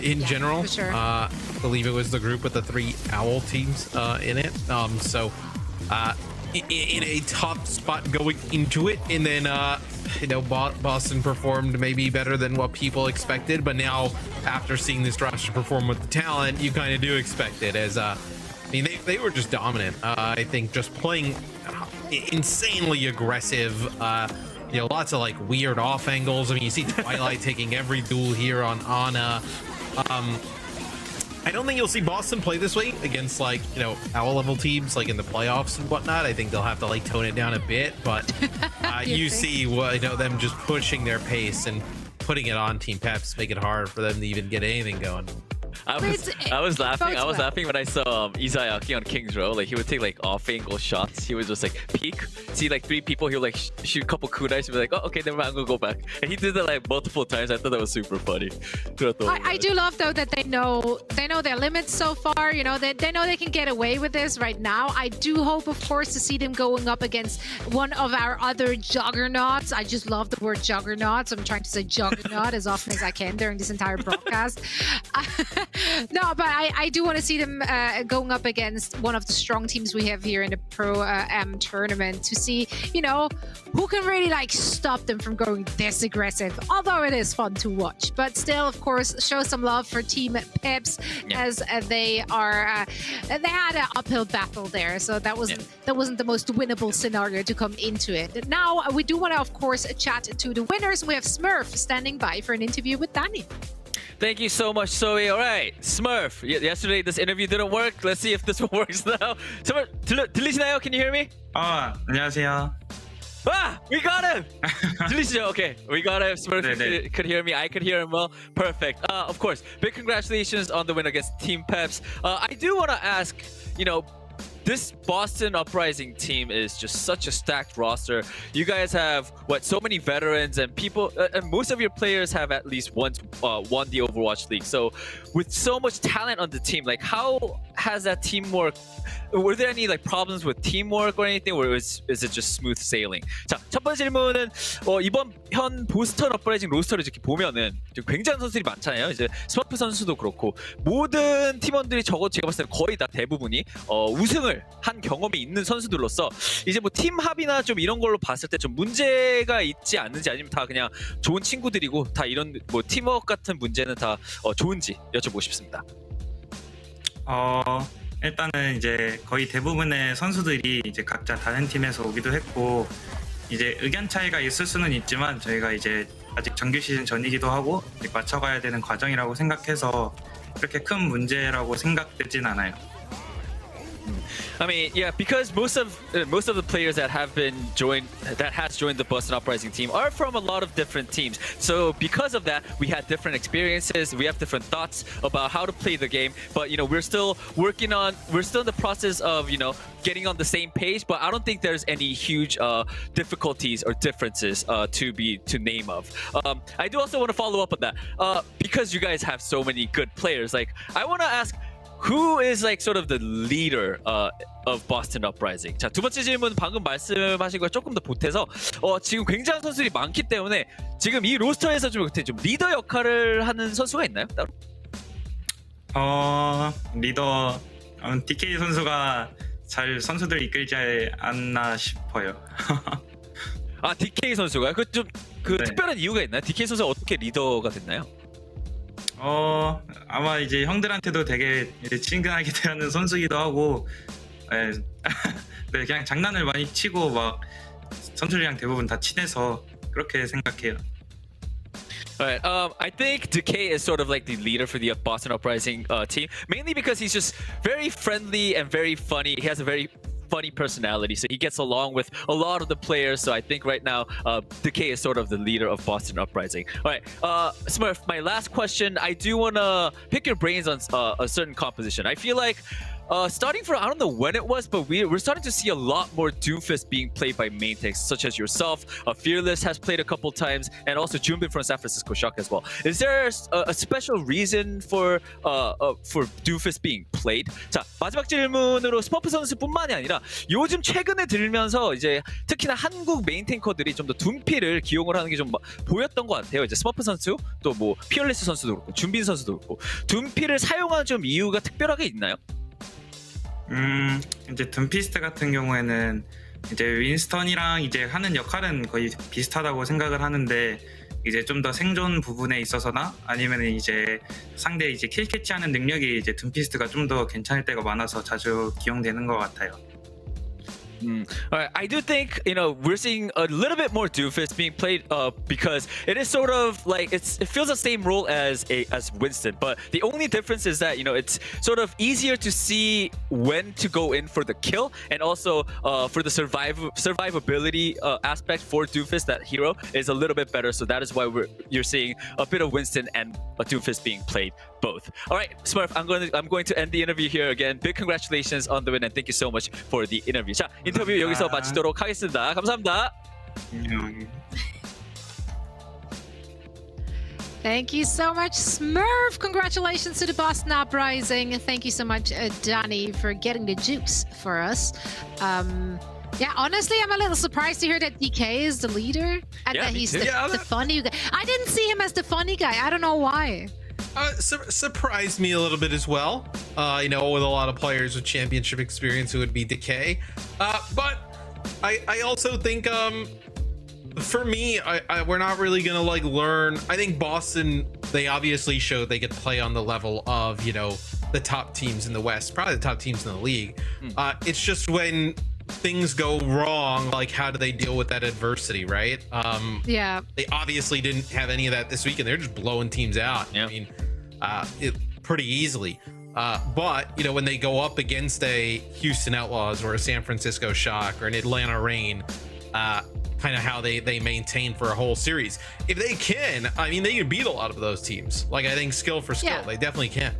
In general. For sure. I believe it was the group with the 3 Owl teams in it. In a tough spot going into it. And then, Boston performed maybe better than what people expected. But now, after seeing this roster perform with the talent, you kind of do expect it as... they were just dominant. I think just playing insanely aggressive. Lots of like weird off angles. I mean, you see Twilight taking every duel here on Ana. I don't think you'll see Boston play this way against like Owl level teams like in the playoffs and whatnot. I think they'll have to like tone it down a bit. But you see them just pushing their pace and putting it on Team Peps, make it hard for them to even get anything going. I was laughing when I saw Izayaki on King's Row. Like, he would take like off-angle shots. He would just like peek, see like 3 people. He would like shoot a couple kunais and be like, oh, okay, never mind, I'm gonna go back. And he did that like multiple times. I thought that was super funny. I do love though that they know their limits so far. They know they can get away with this right now. I do hope, of course, to see them going up against one of our other juggernauts. I just love the word juggernaut, so I'm trying to say juggernaut as often as I can during this entire broadcast. No, but I do want to see them going up against one of the strong teams we have here in the Pro M tournament to see, who can really like stop them from going this aggressive. Although it is fun to watch, but still, of course, show some love for Team Peps as they are. They had an uphill battle there, so that wasn't the most winnable scenario to come into it. Now we do want to, of course, chat to the winners. We have Smurf standing by for an interview with Danny. Thank you so much, Zoe. All right, Smurf. Yesterday this interview didn't work. Let's see if this one works now. Smurf, 들리시나요? Can you hear me? 안녕하세요. We got him. 들리시죠? Okay, we got him. Smurf could hear me. I could hear him well. Perfect. Of course, big congratulations on the win against Team Peps. I do want to ask, this Boston Uprising team is just such a stacked roster. You guys have so many veterans and people, and most of your players have at least once won the Overwatch League. So with so much talent on the team, like how has that teamwork? Were there any like problems with teamwork or anything, or is it just smooth sailing? 자, 첫 번째 질문은 이번 현 보스턴 업라이징 로스터를 이렇게 보면은 굉장한 선수들이 많잖아요. 이제 스머프 선수도 그렇고 모든 팀원들이 제가 봤을 때 거의 다 대부분이 우승을 한 경험이 있는 선수들로서 이제 뭐 팀 합이나 좀 이런 걸로 봤을 때 좀 문제가 있지 않는지, 아니면 다 그냥 좋은 친구들이고 다 이런 뭐 팀워크 같은 문제는 다 좋은지 여쭤보고 싶습니다. 일단은 이제 거의 대부분의 선수들이 이제 각자 다른 팀에서 오기도 했고, 이제 의견 차이가 있을 수는 있지만 저희가 이제 아직 정규 시즌 전이기도 하고 이제 맞춰가야 되는 과정이라고 생각해서 그렇게 큰 문제라고 생각되진 않아요. I mean, yeah, because most of the players that has joined the Boston Uprising team are from a lot of different teams. So because of that, we had different experiences. We have different thoughts about how to play the game. But we're still in the process of getting on the same page. But I don't think there's any huge difficulties or differences to name of. I do also want to follow up on that because you guys have so many good players. Like, I want to ask, who is like sort of the leader of Boston Uprising? 자, 두 번째 질문 방금 말씀하신 거 조금 더 보태서 지금 굉장한 선수들이 많기 때문에 지금 이 로스터에서 좀 리더 역할을 하는 선수가 있나요? 따로? 리더 DK 선수가 잘 선수들 이끌지 않나 싶어요. DK 선수가 그 좀 그 네. 특별한 이유가 있나요? DK 선수 어떻게 리더가 됐나요? 아마 이제 형들한테도 되게 이제 친근하게 대하는 선수기도 하고, 예, 네, 그냥 장난을 많이 치고 막 선수들이랑 대부분 다 친해서 그렇게 생각해요. Alright, I think Decay is sort of like the leader for the Boston Uprising team, mainly because he's just very friendly and very funny. He has a very funny personality, so he gets along with a lot of the players. So I think right now, Decay is sort of the leader of Boston Uprising. Alright, Smurf, my last question. I do want to pick your brains on a certain composition. I feel like starting from, I don't know when it was, but we're starting to see a lot more Doomfist being played by main tanks, such as yourself. Fearless has played a couple times, and also Junbin from San Francisco Shock as well. Is there a special reason for Doomfist being played? 자, 마지막 질문으로 스머프 선수뿐만이 아니라 요즘 최근에 들면서 이제 특히나 한국 메인 탱커들이 좀 더 둠피를 기용을 하는 게 좀 보였던 것 같아요. 이제 스머프 선수, 또 뭐 피어레스 선수도 그렇고, 준빈 선수도 그렇고, 둠피를 사용한 좀 이유가 특별하게 있나요? 이제 둠피스트 같은 경우에는 이제 윈스턴이랑 이제 하는 역할은 거의 비슷하다고 생각을 하는데, 이제 좀 더 생존 부분에 있어서나 아니면 이제 상대 이제 킬 캐치하는 능력이 이제 둠피스트가 좀 더 괜찮을 때가 많아서 자주 기용되는 것 같아요. Alright, I do think we're seeing a little bit more Doofus being played because it is sort of like it feels the same role as Winston, but the only difference is that it's sort of easier to see when to go in for the kill, and also for the survivability aspect for Doofus, that hero is a little bit better. So that is why you're seeing a bit of Winston and a Doofus being played both. Alright, Smurf, I'm going to end the interview here again. Big congratulations on the win, and thank you so much for the interview. 자, 인터뷰 여기서 마치도록 하겠습니다. 감사합니다. Thank you so much, Smurf. Congratulations to the Boston Uprising. Thank you so much, Danny, for getting the juice for us. Yeah, honestly, I'm a little surprised to hear that DK is the leader and that he's the funny guy. I didn't see him as the funny guy. I don't know why. Surprised me a little bit as well. With a lot of players with championship experience, it would be Decay. But I also think for me, we're not really gonna learn. I think Boston, they obviously showed they could play on the level of the top teams in the West, probably the top teams in the league. It's just when things go wrong, how do they deal with that adversity, right? Yeah, they obviously didn't have any of that this week, and they're just blowing teams out. I mean, pretty easily. But when they go up against a Houston Outlaws or a San Francisco Shock or an Atlanta Reign, kind of how they maintain for a whole series, if they can, I mean, they can beat a lot of those teams. I think skill for skill, they definitely can.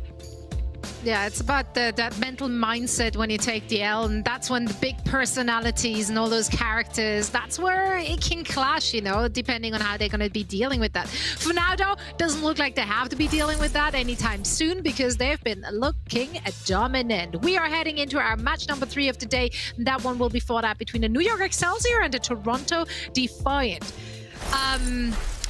Yeah, it's about that mental mindset when you take the L, and that's when the big personalities and all those characters, that's where it can clash, depending on how they're going to be dealing with that. For now, though, doesn't look like they have to be dealing with that anytime soon, because they've been looking dominant. We are heading into our match number 3 of the day. That one will be fought out between the New York Excelsior and the Toronto Defiant.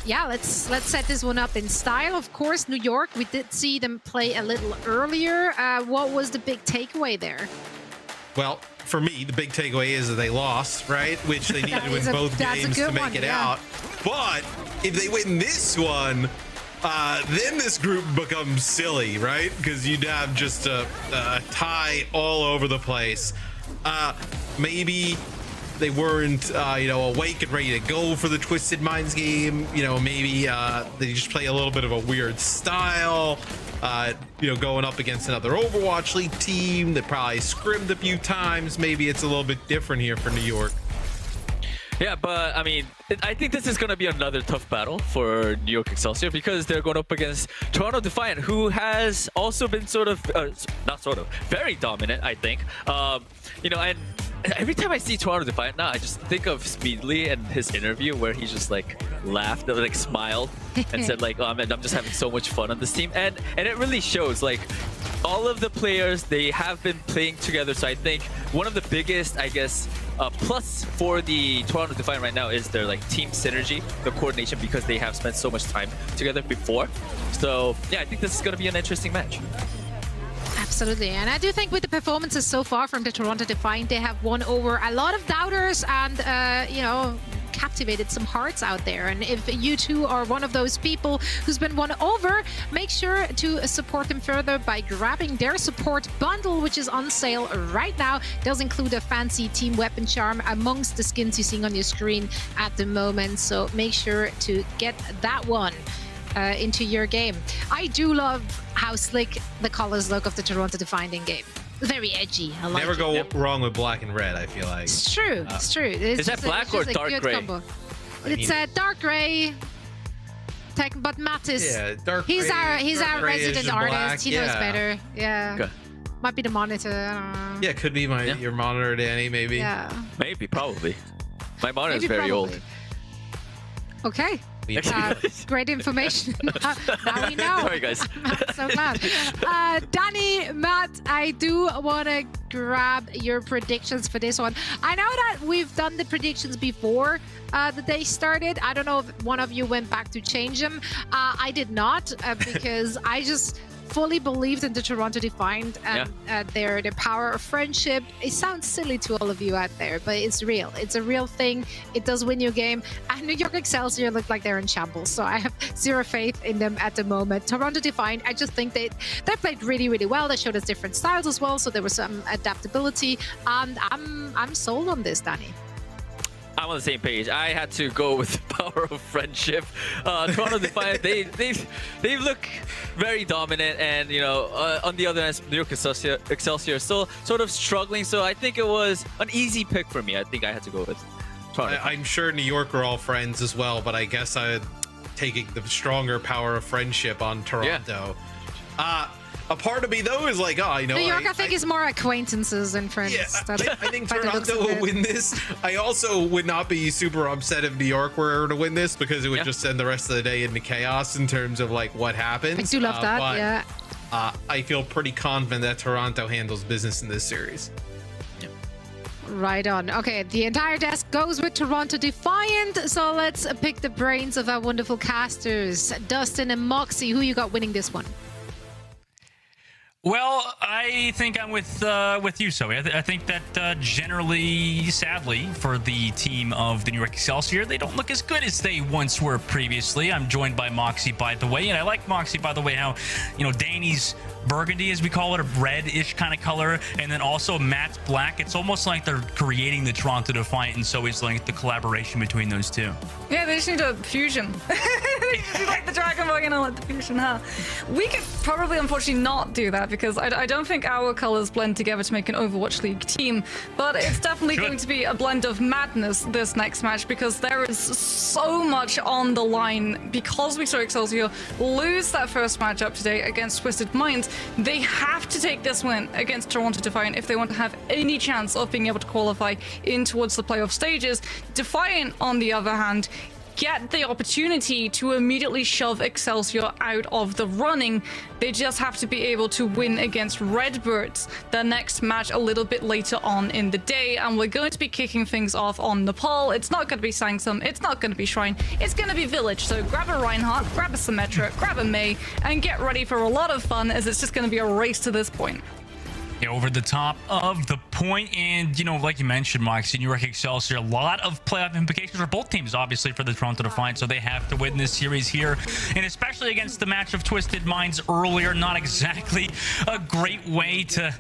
Yeah, let's set this one up in style. Of course, New York, we did see them play a little earlier. What was the big takeaway there? Well, for me, the big takeaway is that they lost, right? Which they needed to win both games to make it out. But if they win this one, then this group becomes silly, right? Because you'd have just a tie all over the place. Maybe they weren't, awake and ready to go for the Twisted Minds game. Maybe they just play a little bit of a weird style. Going up against another Overwatch League team that probably scrimmed a few times. Maybe it's a little bit different here for New York. Yeah, but I mean, I think this is going to be another tough battle for New York Excelsior, because they're going up against Toronto Defiant, who has also been very dominant, I think. And every time I see Toronto Defiant now, I just think of Speedly and his interview where he just laughed, smiled, and said I'm just having so much fun on this team, and it really shows. All of the players, they have been playing together. So I think one of the biggest, plus for the Toronto Defiant right now is their team synergy, the coordination, because they have spent so much time together before. So yeah, I think this is going to be an interesting match. Absolutely, and I do think with the performances so far from the Toronto Defiant, they have won over a lot of doubters and captivated some hearts out there. And if you two are one of those people who's been won over, make sure to support them further by grabbing their support bundle, which is on sale right now. It does include a fancy team weapon charm amongst the skins you're seeing on your screen at the moment. So make sure to get that one into your game. I do love how slick the colors look of the Toronto Defiant in game. Very edgy. I like Never it. go wrong with black and red, I feel like. It's true. It's true. It's Is that just black or just a dark good gray? combo. I It's mean- dark gray. But Matt is dark he's gray- our dark gray is resident just artist. black, He knows yeah. better. Yeah. Okay. Might be the monitor. I don't know. Yeah, could be your monitor, Danny, maybe. Yeah. Maybe, probably. My monitor is Maybe very probably. old. Okay. Great information. Now we know. Sorry, guys. I'm so glad. Danny, Matt, I do want to grab your predictions for this one. I know that we've done the predictions before the day started. I don't know if one of you went back to change them. I did not because I just fully believed in the Toronto Defiant and their power of friendship. It sounds silly to all of you out there, but it's real. It's a real thing. It does win you a game. And New York Excelsior look like they're in shambles, so I have zero faith in them at the moment. Toronto Defiant, I just think they played really, really well. They showed us different styles as well, so there was some adaptability. And I'm sold on this, Danny. I'm on the same page. I had to go with the power of friendship. Toronto Defiant, they look very dominant, and on the other hand, New York Excelsior still sort of struggling. So I think it was an easy pick for me. I think I had to go with Toronto. I'm sure New York are all friends as well, but I guess I'd taking the stronger power of friendship on Toronto. A part of me though is like, New York, I think, is more acquaintances than friends. Yeah, That's I think by the looks Toronto of will it. win this. I also would not be super upset if New York were to win this, because it would just send the rest of the day into chaos in terms of like what happens. I do love that. But, Yeah. I feel pretty confident that Toronto handles business in this series. Right on. Okay, the entire desk goes with Toronto Defiant. So let's pick the brains of our wonderful casters, Dustin and Moxie. Who you got winning this one? Well, I think I'm with you, Zoe. I think that generally, sadly, for the team of the New York Excelsior, they don't look as good as they once were previously. I'm joined by Moxie, by the way, and I like Moxie, by the way, how, Danny's burgundy, as we call it, a red-ish kind of color, and then also Matt's black. It's almost like they're creating the Toronto Defiant, and so it's like the collaboration between those two. Yeah, they just need a fusion. You like the Dragon Ball, like the fusion, huh? We could probably, unfortunately, not do that because I don't think our colors blend together to make an Overwatch League team, but it's definitely going to be a blend of madness this next match because there is so much on the line. Because we saw Excelsior lose that first matchup today against Twisted Minds, they have to take this win against Toronto Defiant if they want to have any chance of being able to qualify in towards the playoff stages. Defiant, on the other hand, get the opportunity to immediately shove Excelsior out of the running. They just have to be able to win against Redbirds the next match a little bit later on in the day, and we're going to be kicking things off on Nepal. It's not going to be Sangsum, it's not going to be Shrine, it's going to be Village. So grab a Reinhardt, grab a Symmetra, grab a Mei, and get ready for a lot of fun, as it's just going to be a race to this point. Over the top of the point, and like you mentioned, Moxie, New York Excelsior, a lot of playoff implications for both teams, obviously for the Toronto Defiant, so they have to win this series here, and especially against the match of Twisted Minds earlier, not exactly a great way to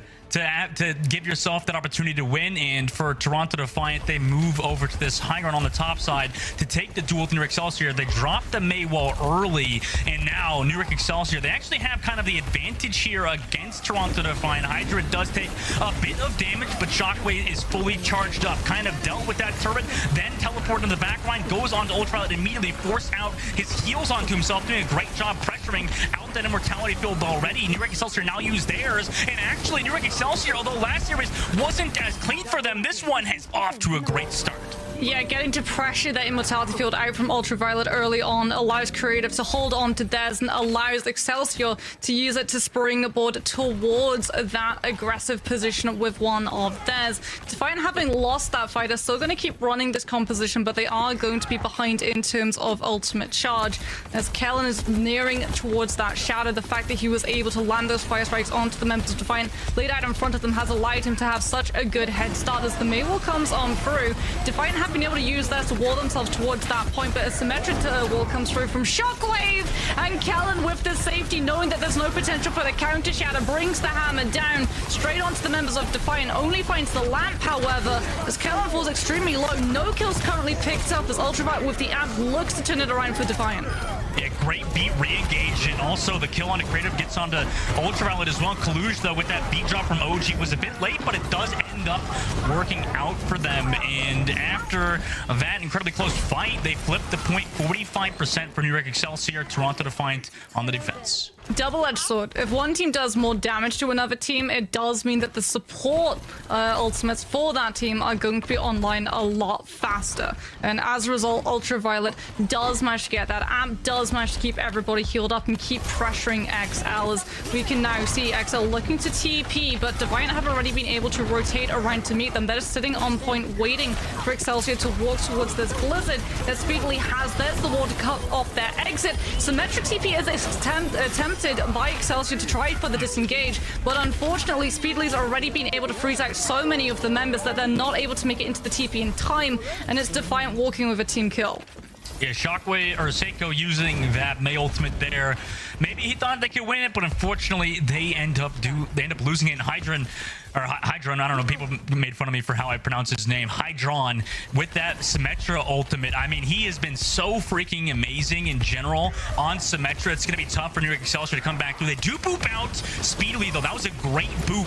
give yourself that opportunity to win. And for Toronto Defiant, they move over to this high ground on the top side to take the duel with New York Excelsior. They drop the Mei wall early, and now New York Excelsior, they actually have kind of the advantage here against Toronto Defiant. Hydra does take a bit of damage, but Shockwave is fully charged up, kind of dealt with that turret, then teleported in the back line, goes on to Ultraviolet, immediately force out his heals onto himself, doing a great job pressuring out that immortality field already. New York Excelsior now use theirs, and actually New York Excelsior, although last series wasn't as clean for them, this one has off to a great start. Yeah, getting to pressure that immortality field out from Ultraviolet early on allows Creative to hold on to Dez and allows Excelsior to use it to springboard towards that aggressive position with one of Dez. Defiant, having lost that fight, are still going to keep running this composition, but they are going to be behind in terms of ultimate charge. As Kellen is nearing towards that shadow, the fact that he was able to land those fire strikes onto the members of Defiant laid out in front of them has allowed him to have such a good head start as the Maywall comes on through. Defiant have have been able to use this to wall themselves towards that point, but a Symmetric wall comes through from Shockwave, and Kellen with the safety, knowing that there's no potential for the counter shatter, brings the hammer down straight onto the members of Defiant. Only finds the lamp, however, as Kellen falls extremely low. No kills currently picked up as Ultraviolet with the amp looks to turn it around for Defiant. Yeah, great beat re-engage, and also the kill on the creative gets onto Ultraviolet as well. Kaluj, though, with that beat drop from OG was a bit late, but it does end up working out for them. And after that incredibly close fight, they flipped the point 45% for New York Excelsior. Toronto Defiant on the defense. Double-edged sword. If one team does more damage to another team, it does mean that the support ultimates for that team are going to be online a lot faster. And as a result, Ultraviolet does manage to get that amp, does manage to keep everybody healed up and keep pressuring XL. As we can now see XL looking to TP, but Defiant have already been able to rotate around to meet them. They're just sitting on point waiting for Excelsior to walk towards this blizzard that speedily has. There's the wall to cut off their exit. Symmetric TP is attempted by Excelsior to try for the disengage, but unfortunately Speedly's already been able to freeze out so many of the members that they're not able to make it into the TP in time, and it's Defiant walking with a team kill. Yeah, Shockwave or Seiko using that May ultimate there. Maybe he thought they could win it, but unfortunately they end up losing it. And Hydron, I don't know, people made fun of me for how I pronounce his name. Hydron with that Symmetra ultimate. I mean, he has been so freaking amazing in general on Symmetra. It's going to be tough for New York Excelsior to come back through. They do boop out speedily, though. That was a great boop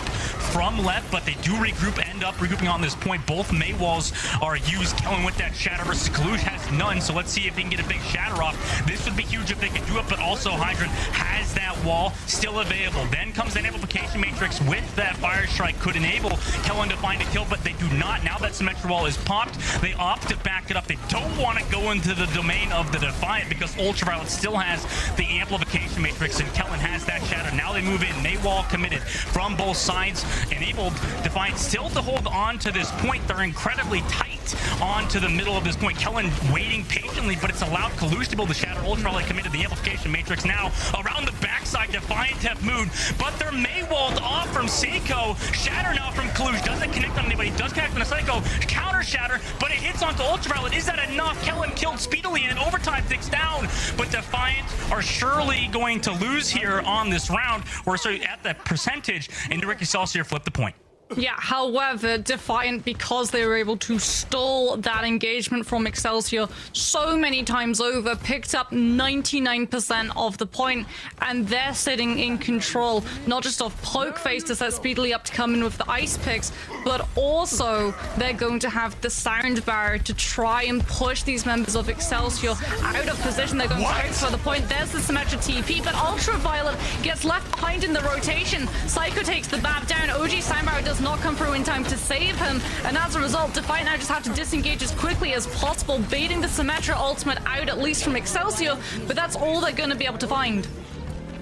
from left, but they do regroup, end up regrouping on this point. Both May walls are used. Kellen with that shatter versus Kaluj has none, so let's see if they can get a big shatter off. This would be huge if they could do it, but also Hydron has that wall still available. Then comes the amplification matrix with that fire strike. Could enable Kellen to find a kill, but they do not. Now that Symmetra wall is popped, they opt to back it up. They don't want to go into the domain of the Defiant because Ultraviolet still has the amplification matrix and Kellen has that shatter. Now they move in. Maywall committed from both sides, enabled Defiant still to hold on to this point. They're incredibly tight onto the middle of this point. Kellen waiting patiently, but it's allowed Kalush to build the shatter. Ultraviolet committed the amplification matrix. Now around the backside, Defiant have moved, but they're Maywalled off from Seiko. Shatter now from Kalush doesn't connect on anybody. Does connect on a Psycho. Counter shatter, but it hits onto Ultraviolet. Is that enough? Kellen killed speedily and overtime ticks down, but Defiant are surely going to lose here on this round. We're so at that percentage, and Ricky Excelsior flipped the point. Yeah, however, Defiant, because they were able to stall that engagement from Excelsior so many times over, picked up 99% of the point, and they're sitting in control, not just of Pokeface to set speedily up to come in with the ice picks, but also they're going to have the sound barrier to try and push these members of Excelsior out of position. They're going straight for the point. There's the Symmetra TP, but Ultraviolet gets left behind in the rotation. Psycho takes the BAP down. OG sound barrier does not come through in time to save him, and as a result, Defiant now just have to disengage as quickly as possible, baiting the Symmetra ultimate out at least from Excelsior, but that's all they're going to be able to find.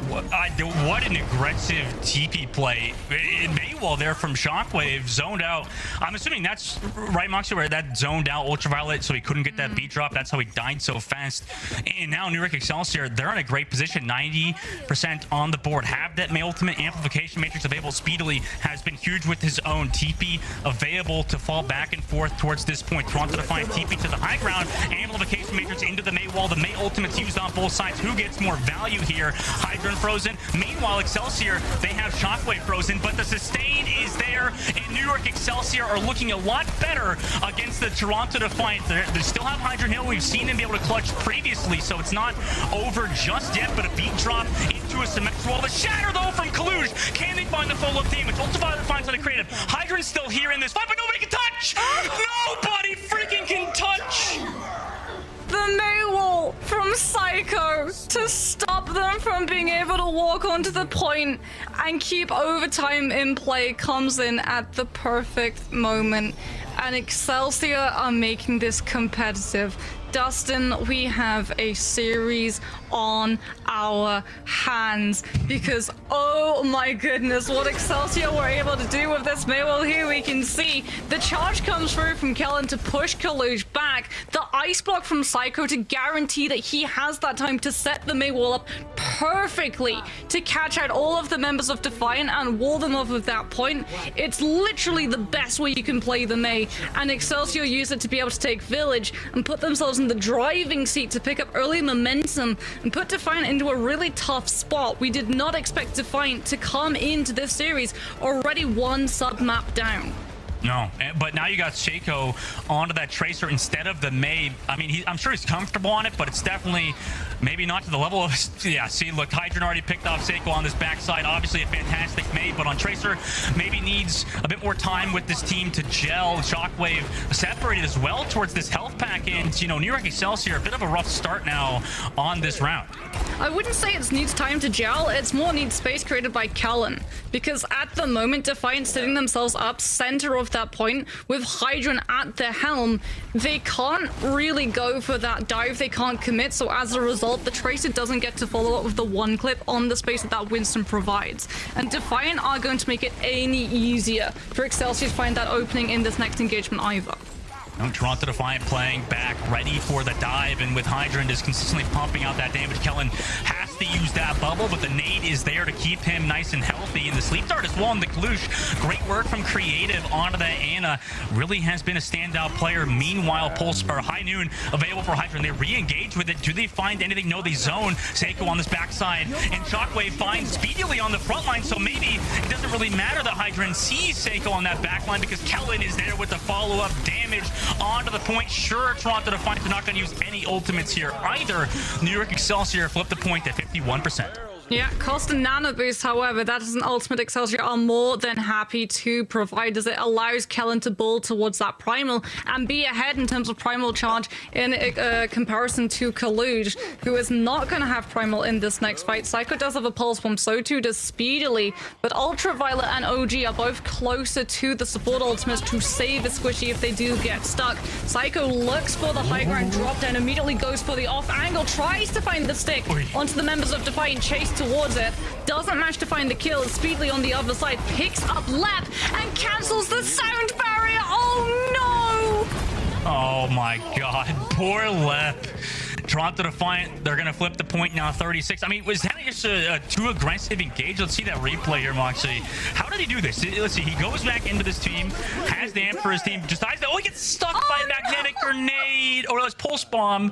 What an aggressive TP play. Maywall there from Shockwave, zoned out. I'm assuming that's right, Moxie, where that zoned out Ultraviolet so he couldn't get that beat drop. That's how he died so fast. And now New York Excelsior, they're in a great position. 90% on the board. Have that May ultimate amplification matrix available speedily. Has been huge with his own TP available to fall back and forth towards this point. Toronto Defiant TP to the high ground. Amplification matrix into the May wall. The May ultimate's used on both sides. Who gets more value here? Hydron frozen. Meanwhile, Excelsior, they have Shockwave frozen, but the sustain is there, and New York Excelsior are looking a lot better against the Toronto Defiant. They still have Hydron Hill. We've seen him be able to clutch previously, so it's not over just yet, but a beat drop into a Symmetra wall. The shatter, though, from Kaluj. Can they find the follow-up damage? Ultraviolet finds on the creative. Hydron's still here in this fight, but nobody can touch! Nobody freaking can touch! The Maywall from Psycho to stop them from being able to walk onto the point and keep overtime in play comes in at the perfect moment. And Excelsior are making this competitive. Dustin, we have a series on our hands because, oh my goodness, what Excelsior were able to do with this Maywall here. We can see the charge comes through from Kellen to push Kalush back. back. The ice block from Psycho to guarantee that he has that time to set the Mei wall up perfectly to catch out all of the members of Defiant and wall them off at that point. It's literally the best way you can play the Mei, and Excelsior use it to be able to take Village and put themselves in the driving seat to pick up early momentum and put Defiant into a really tough spot. We did not expect Defiant to come into this series already one sub-map down. No, but now you got Seiko onto that Tracer instead of the Mei. I mean, I'm sure he's comfortable on it, but it's definitely maybe not to the level of... Yeah, see, look, Hydran already picked off Seiko on this backside. Obviously a fantastic Mei, but on Tracer, maybe needs a bit more time with this team to gel. Shockwave separated as well towards this health pack, and, you know, New York Excelsior, a bit of a rough start now on this round. I wouldn't say it needs time to gel, it's more needs space created by Kellen, because at the moment, Defiant setting themselves up center of that point with Hydran at the helm, they can't really go for that dive, they can't commit, so as a result, the Tracer doesn't get to follow up with the one clip on the space that Winston provides. And Defiant are going to make it any easier for Excelsior to find that opening in this next engagement either. Toronto Defiant playing back, ready for the dive, and with Hydran just consistently pumping out that damage, Kellen has to use that bubble, but the nade is there to keep him nice and healthy. And the sleep dart as well on the Kalush. Great work from Creative onto that Ana. Really has been a standout player. Meanwhile, Pulse or High Noon available for Hydran. They re-engage with it. Do they find anything? No, they zone Seiko on this backside, and Shockwave finds Speedily on the front line, so maybe it doesn't really matter that Hydran sees Seiko on that back line because Kellen is there with the follow-up damage onto the point. Sure, Toronto Defiant are not going to use any ultimates here either. New York Excelsior flip the point at 51%. Yeah, cost a nano boost, however, that is an ultimate Excelsior are more than happy to provide, as it allows Kellen to bull towards that primal and be ahead in terms of primal charge in comparison to Kaluj, who is not going to have primal in this next fight. Psycho does have a pulse bomb, so too does Speedily, but Ultraviolet and OG are both closer to the support ultimates to save a squishy if they do get stuck. Psycho looks for the high ground drop down, immediately goes for the off angle, tries to find the stick onto the members of Defiant, chase towards it, doesn't manage to find the kill. Speedily on the other side picks up Lep and cancels the sound barrier. Oh no! Oh my god, poor Lep. Toronto Defiant, they're gonna flip the point now, 36. I mean, was that just a too aggressive engage? Let's see that replay here, Moxie. How did he do this? Let's see, he goes back into this team, has the amp for his team, decides that, oh, he gets stuck by a magnetic grenade, or it's pulse bomb,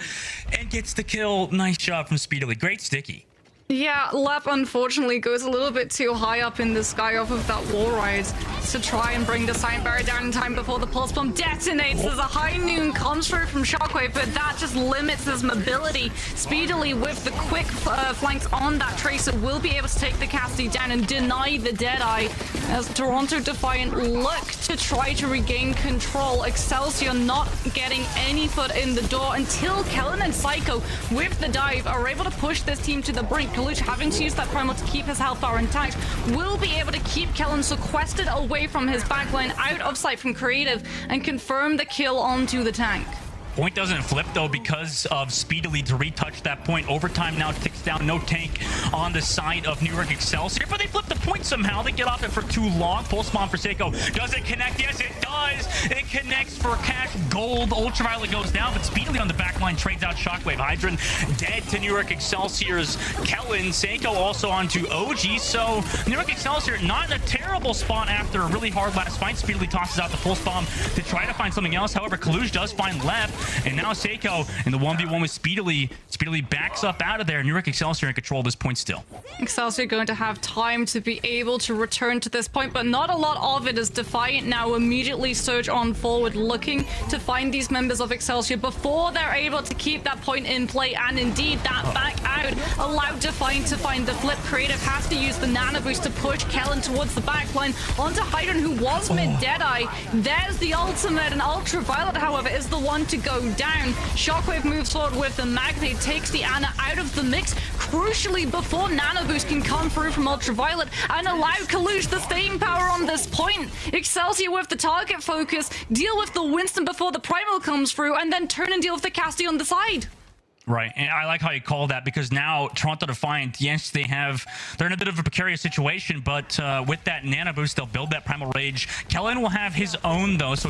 and gets the kill. Nice shot from Speedily. Great sticky. Yeah, Lep unfortunately goes a little bit too high up in the sky off of that wall ride to try and bring the sound barrier down in time before the pulse bomb detonates as a High Noon comes through from Shockwave, but that just limits his mobility. Speedily with the quick flanks on that Tracer will be able to take the Cassidy down and deny the Deadeye as Toronto Defiant look to try to regain control. Excelsior not getting any foot in the door until Kellen and Psycho with the dive are able to push this team to the brink. Kaluch having to use that primal to keep his health bar intact will be able to keep Kellen sequestered away from his backline, out of sight from Creative, and confirm the kill onto the tank. Point doesn't flip though because of Speedily to retouch that point. Overtime now ticks down. No tank on the side of New York Excelsior, but they flip the point somehow. They get off it for too long. Pulse bomb for Seiko. Does it connect? Yes, it does. It connects for cash gold. Ultraviolet goes down, but Speedily on the back line trades out Shockwave. Hydran dead to New York Excelsior's Kellen. Seiko also onto OG. So New York Excelsior not in a terrible spot after a really hard last fight. Speedily tosses out the pulse bomb to try to find something else. However, Kaluj does find Lep. And now Seiko in the 1v1 with Speedily. Speedily backs up out of there. New York Excelsior in control of this point still. Excelsior going to have time to be able to return to this point, but not a lot of it, as Defiant now immediately surge on forward, looking to find these members of Excelsior before they're able to keep that point in play. And indeed, that back out allowed Defiant to find the flip. Creative has to use the nano boost to push Kellen towards the back line onto Hydran, who was mid Deadeye. There's the ultimate, and Ultraviolet, however, is the one to go down. Shockwave moves forward with the Magnet, takes the Ana out of the mix, crucially before Nano Boost can come through from Ultraviolet and allow Kalush the staying power on this point. Excelsior with the target focus, deal with the Winston before the Primal comes through, and then turn and deal with the Casty on the side. Right, and I like how you call that, because now Toronto Defiant, yes, they're in a bit of a precarious situation, but with that nano boost, they'll build that Primal Rage. Kellen will have his own, though, so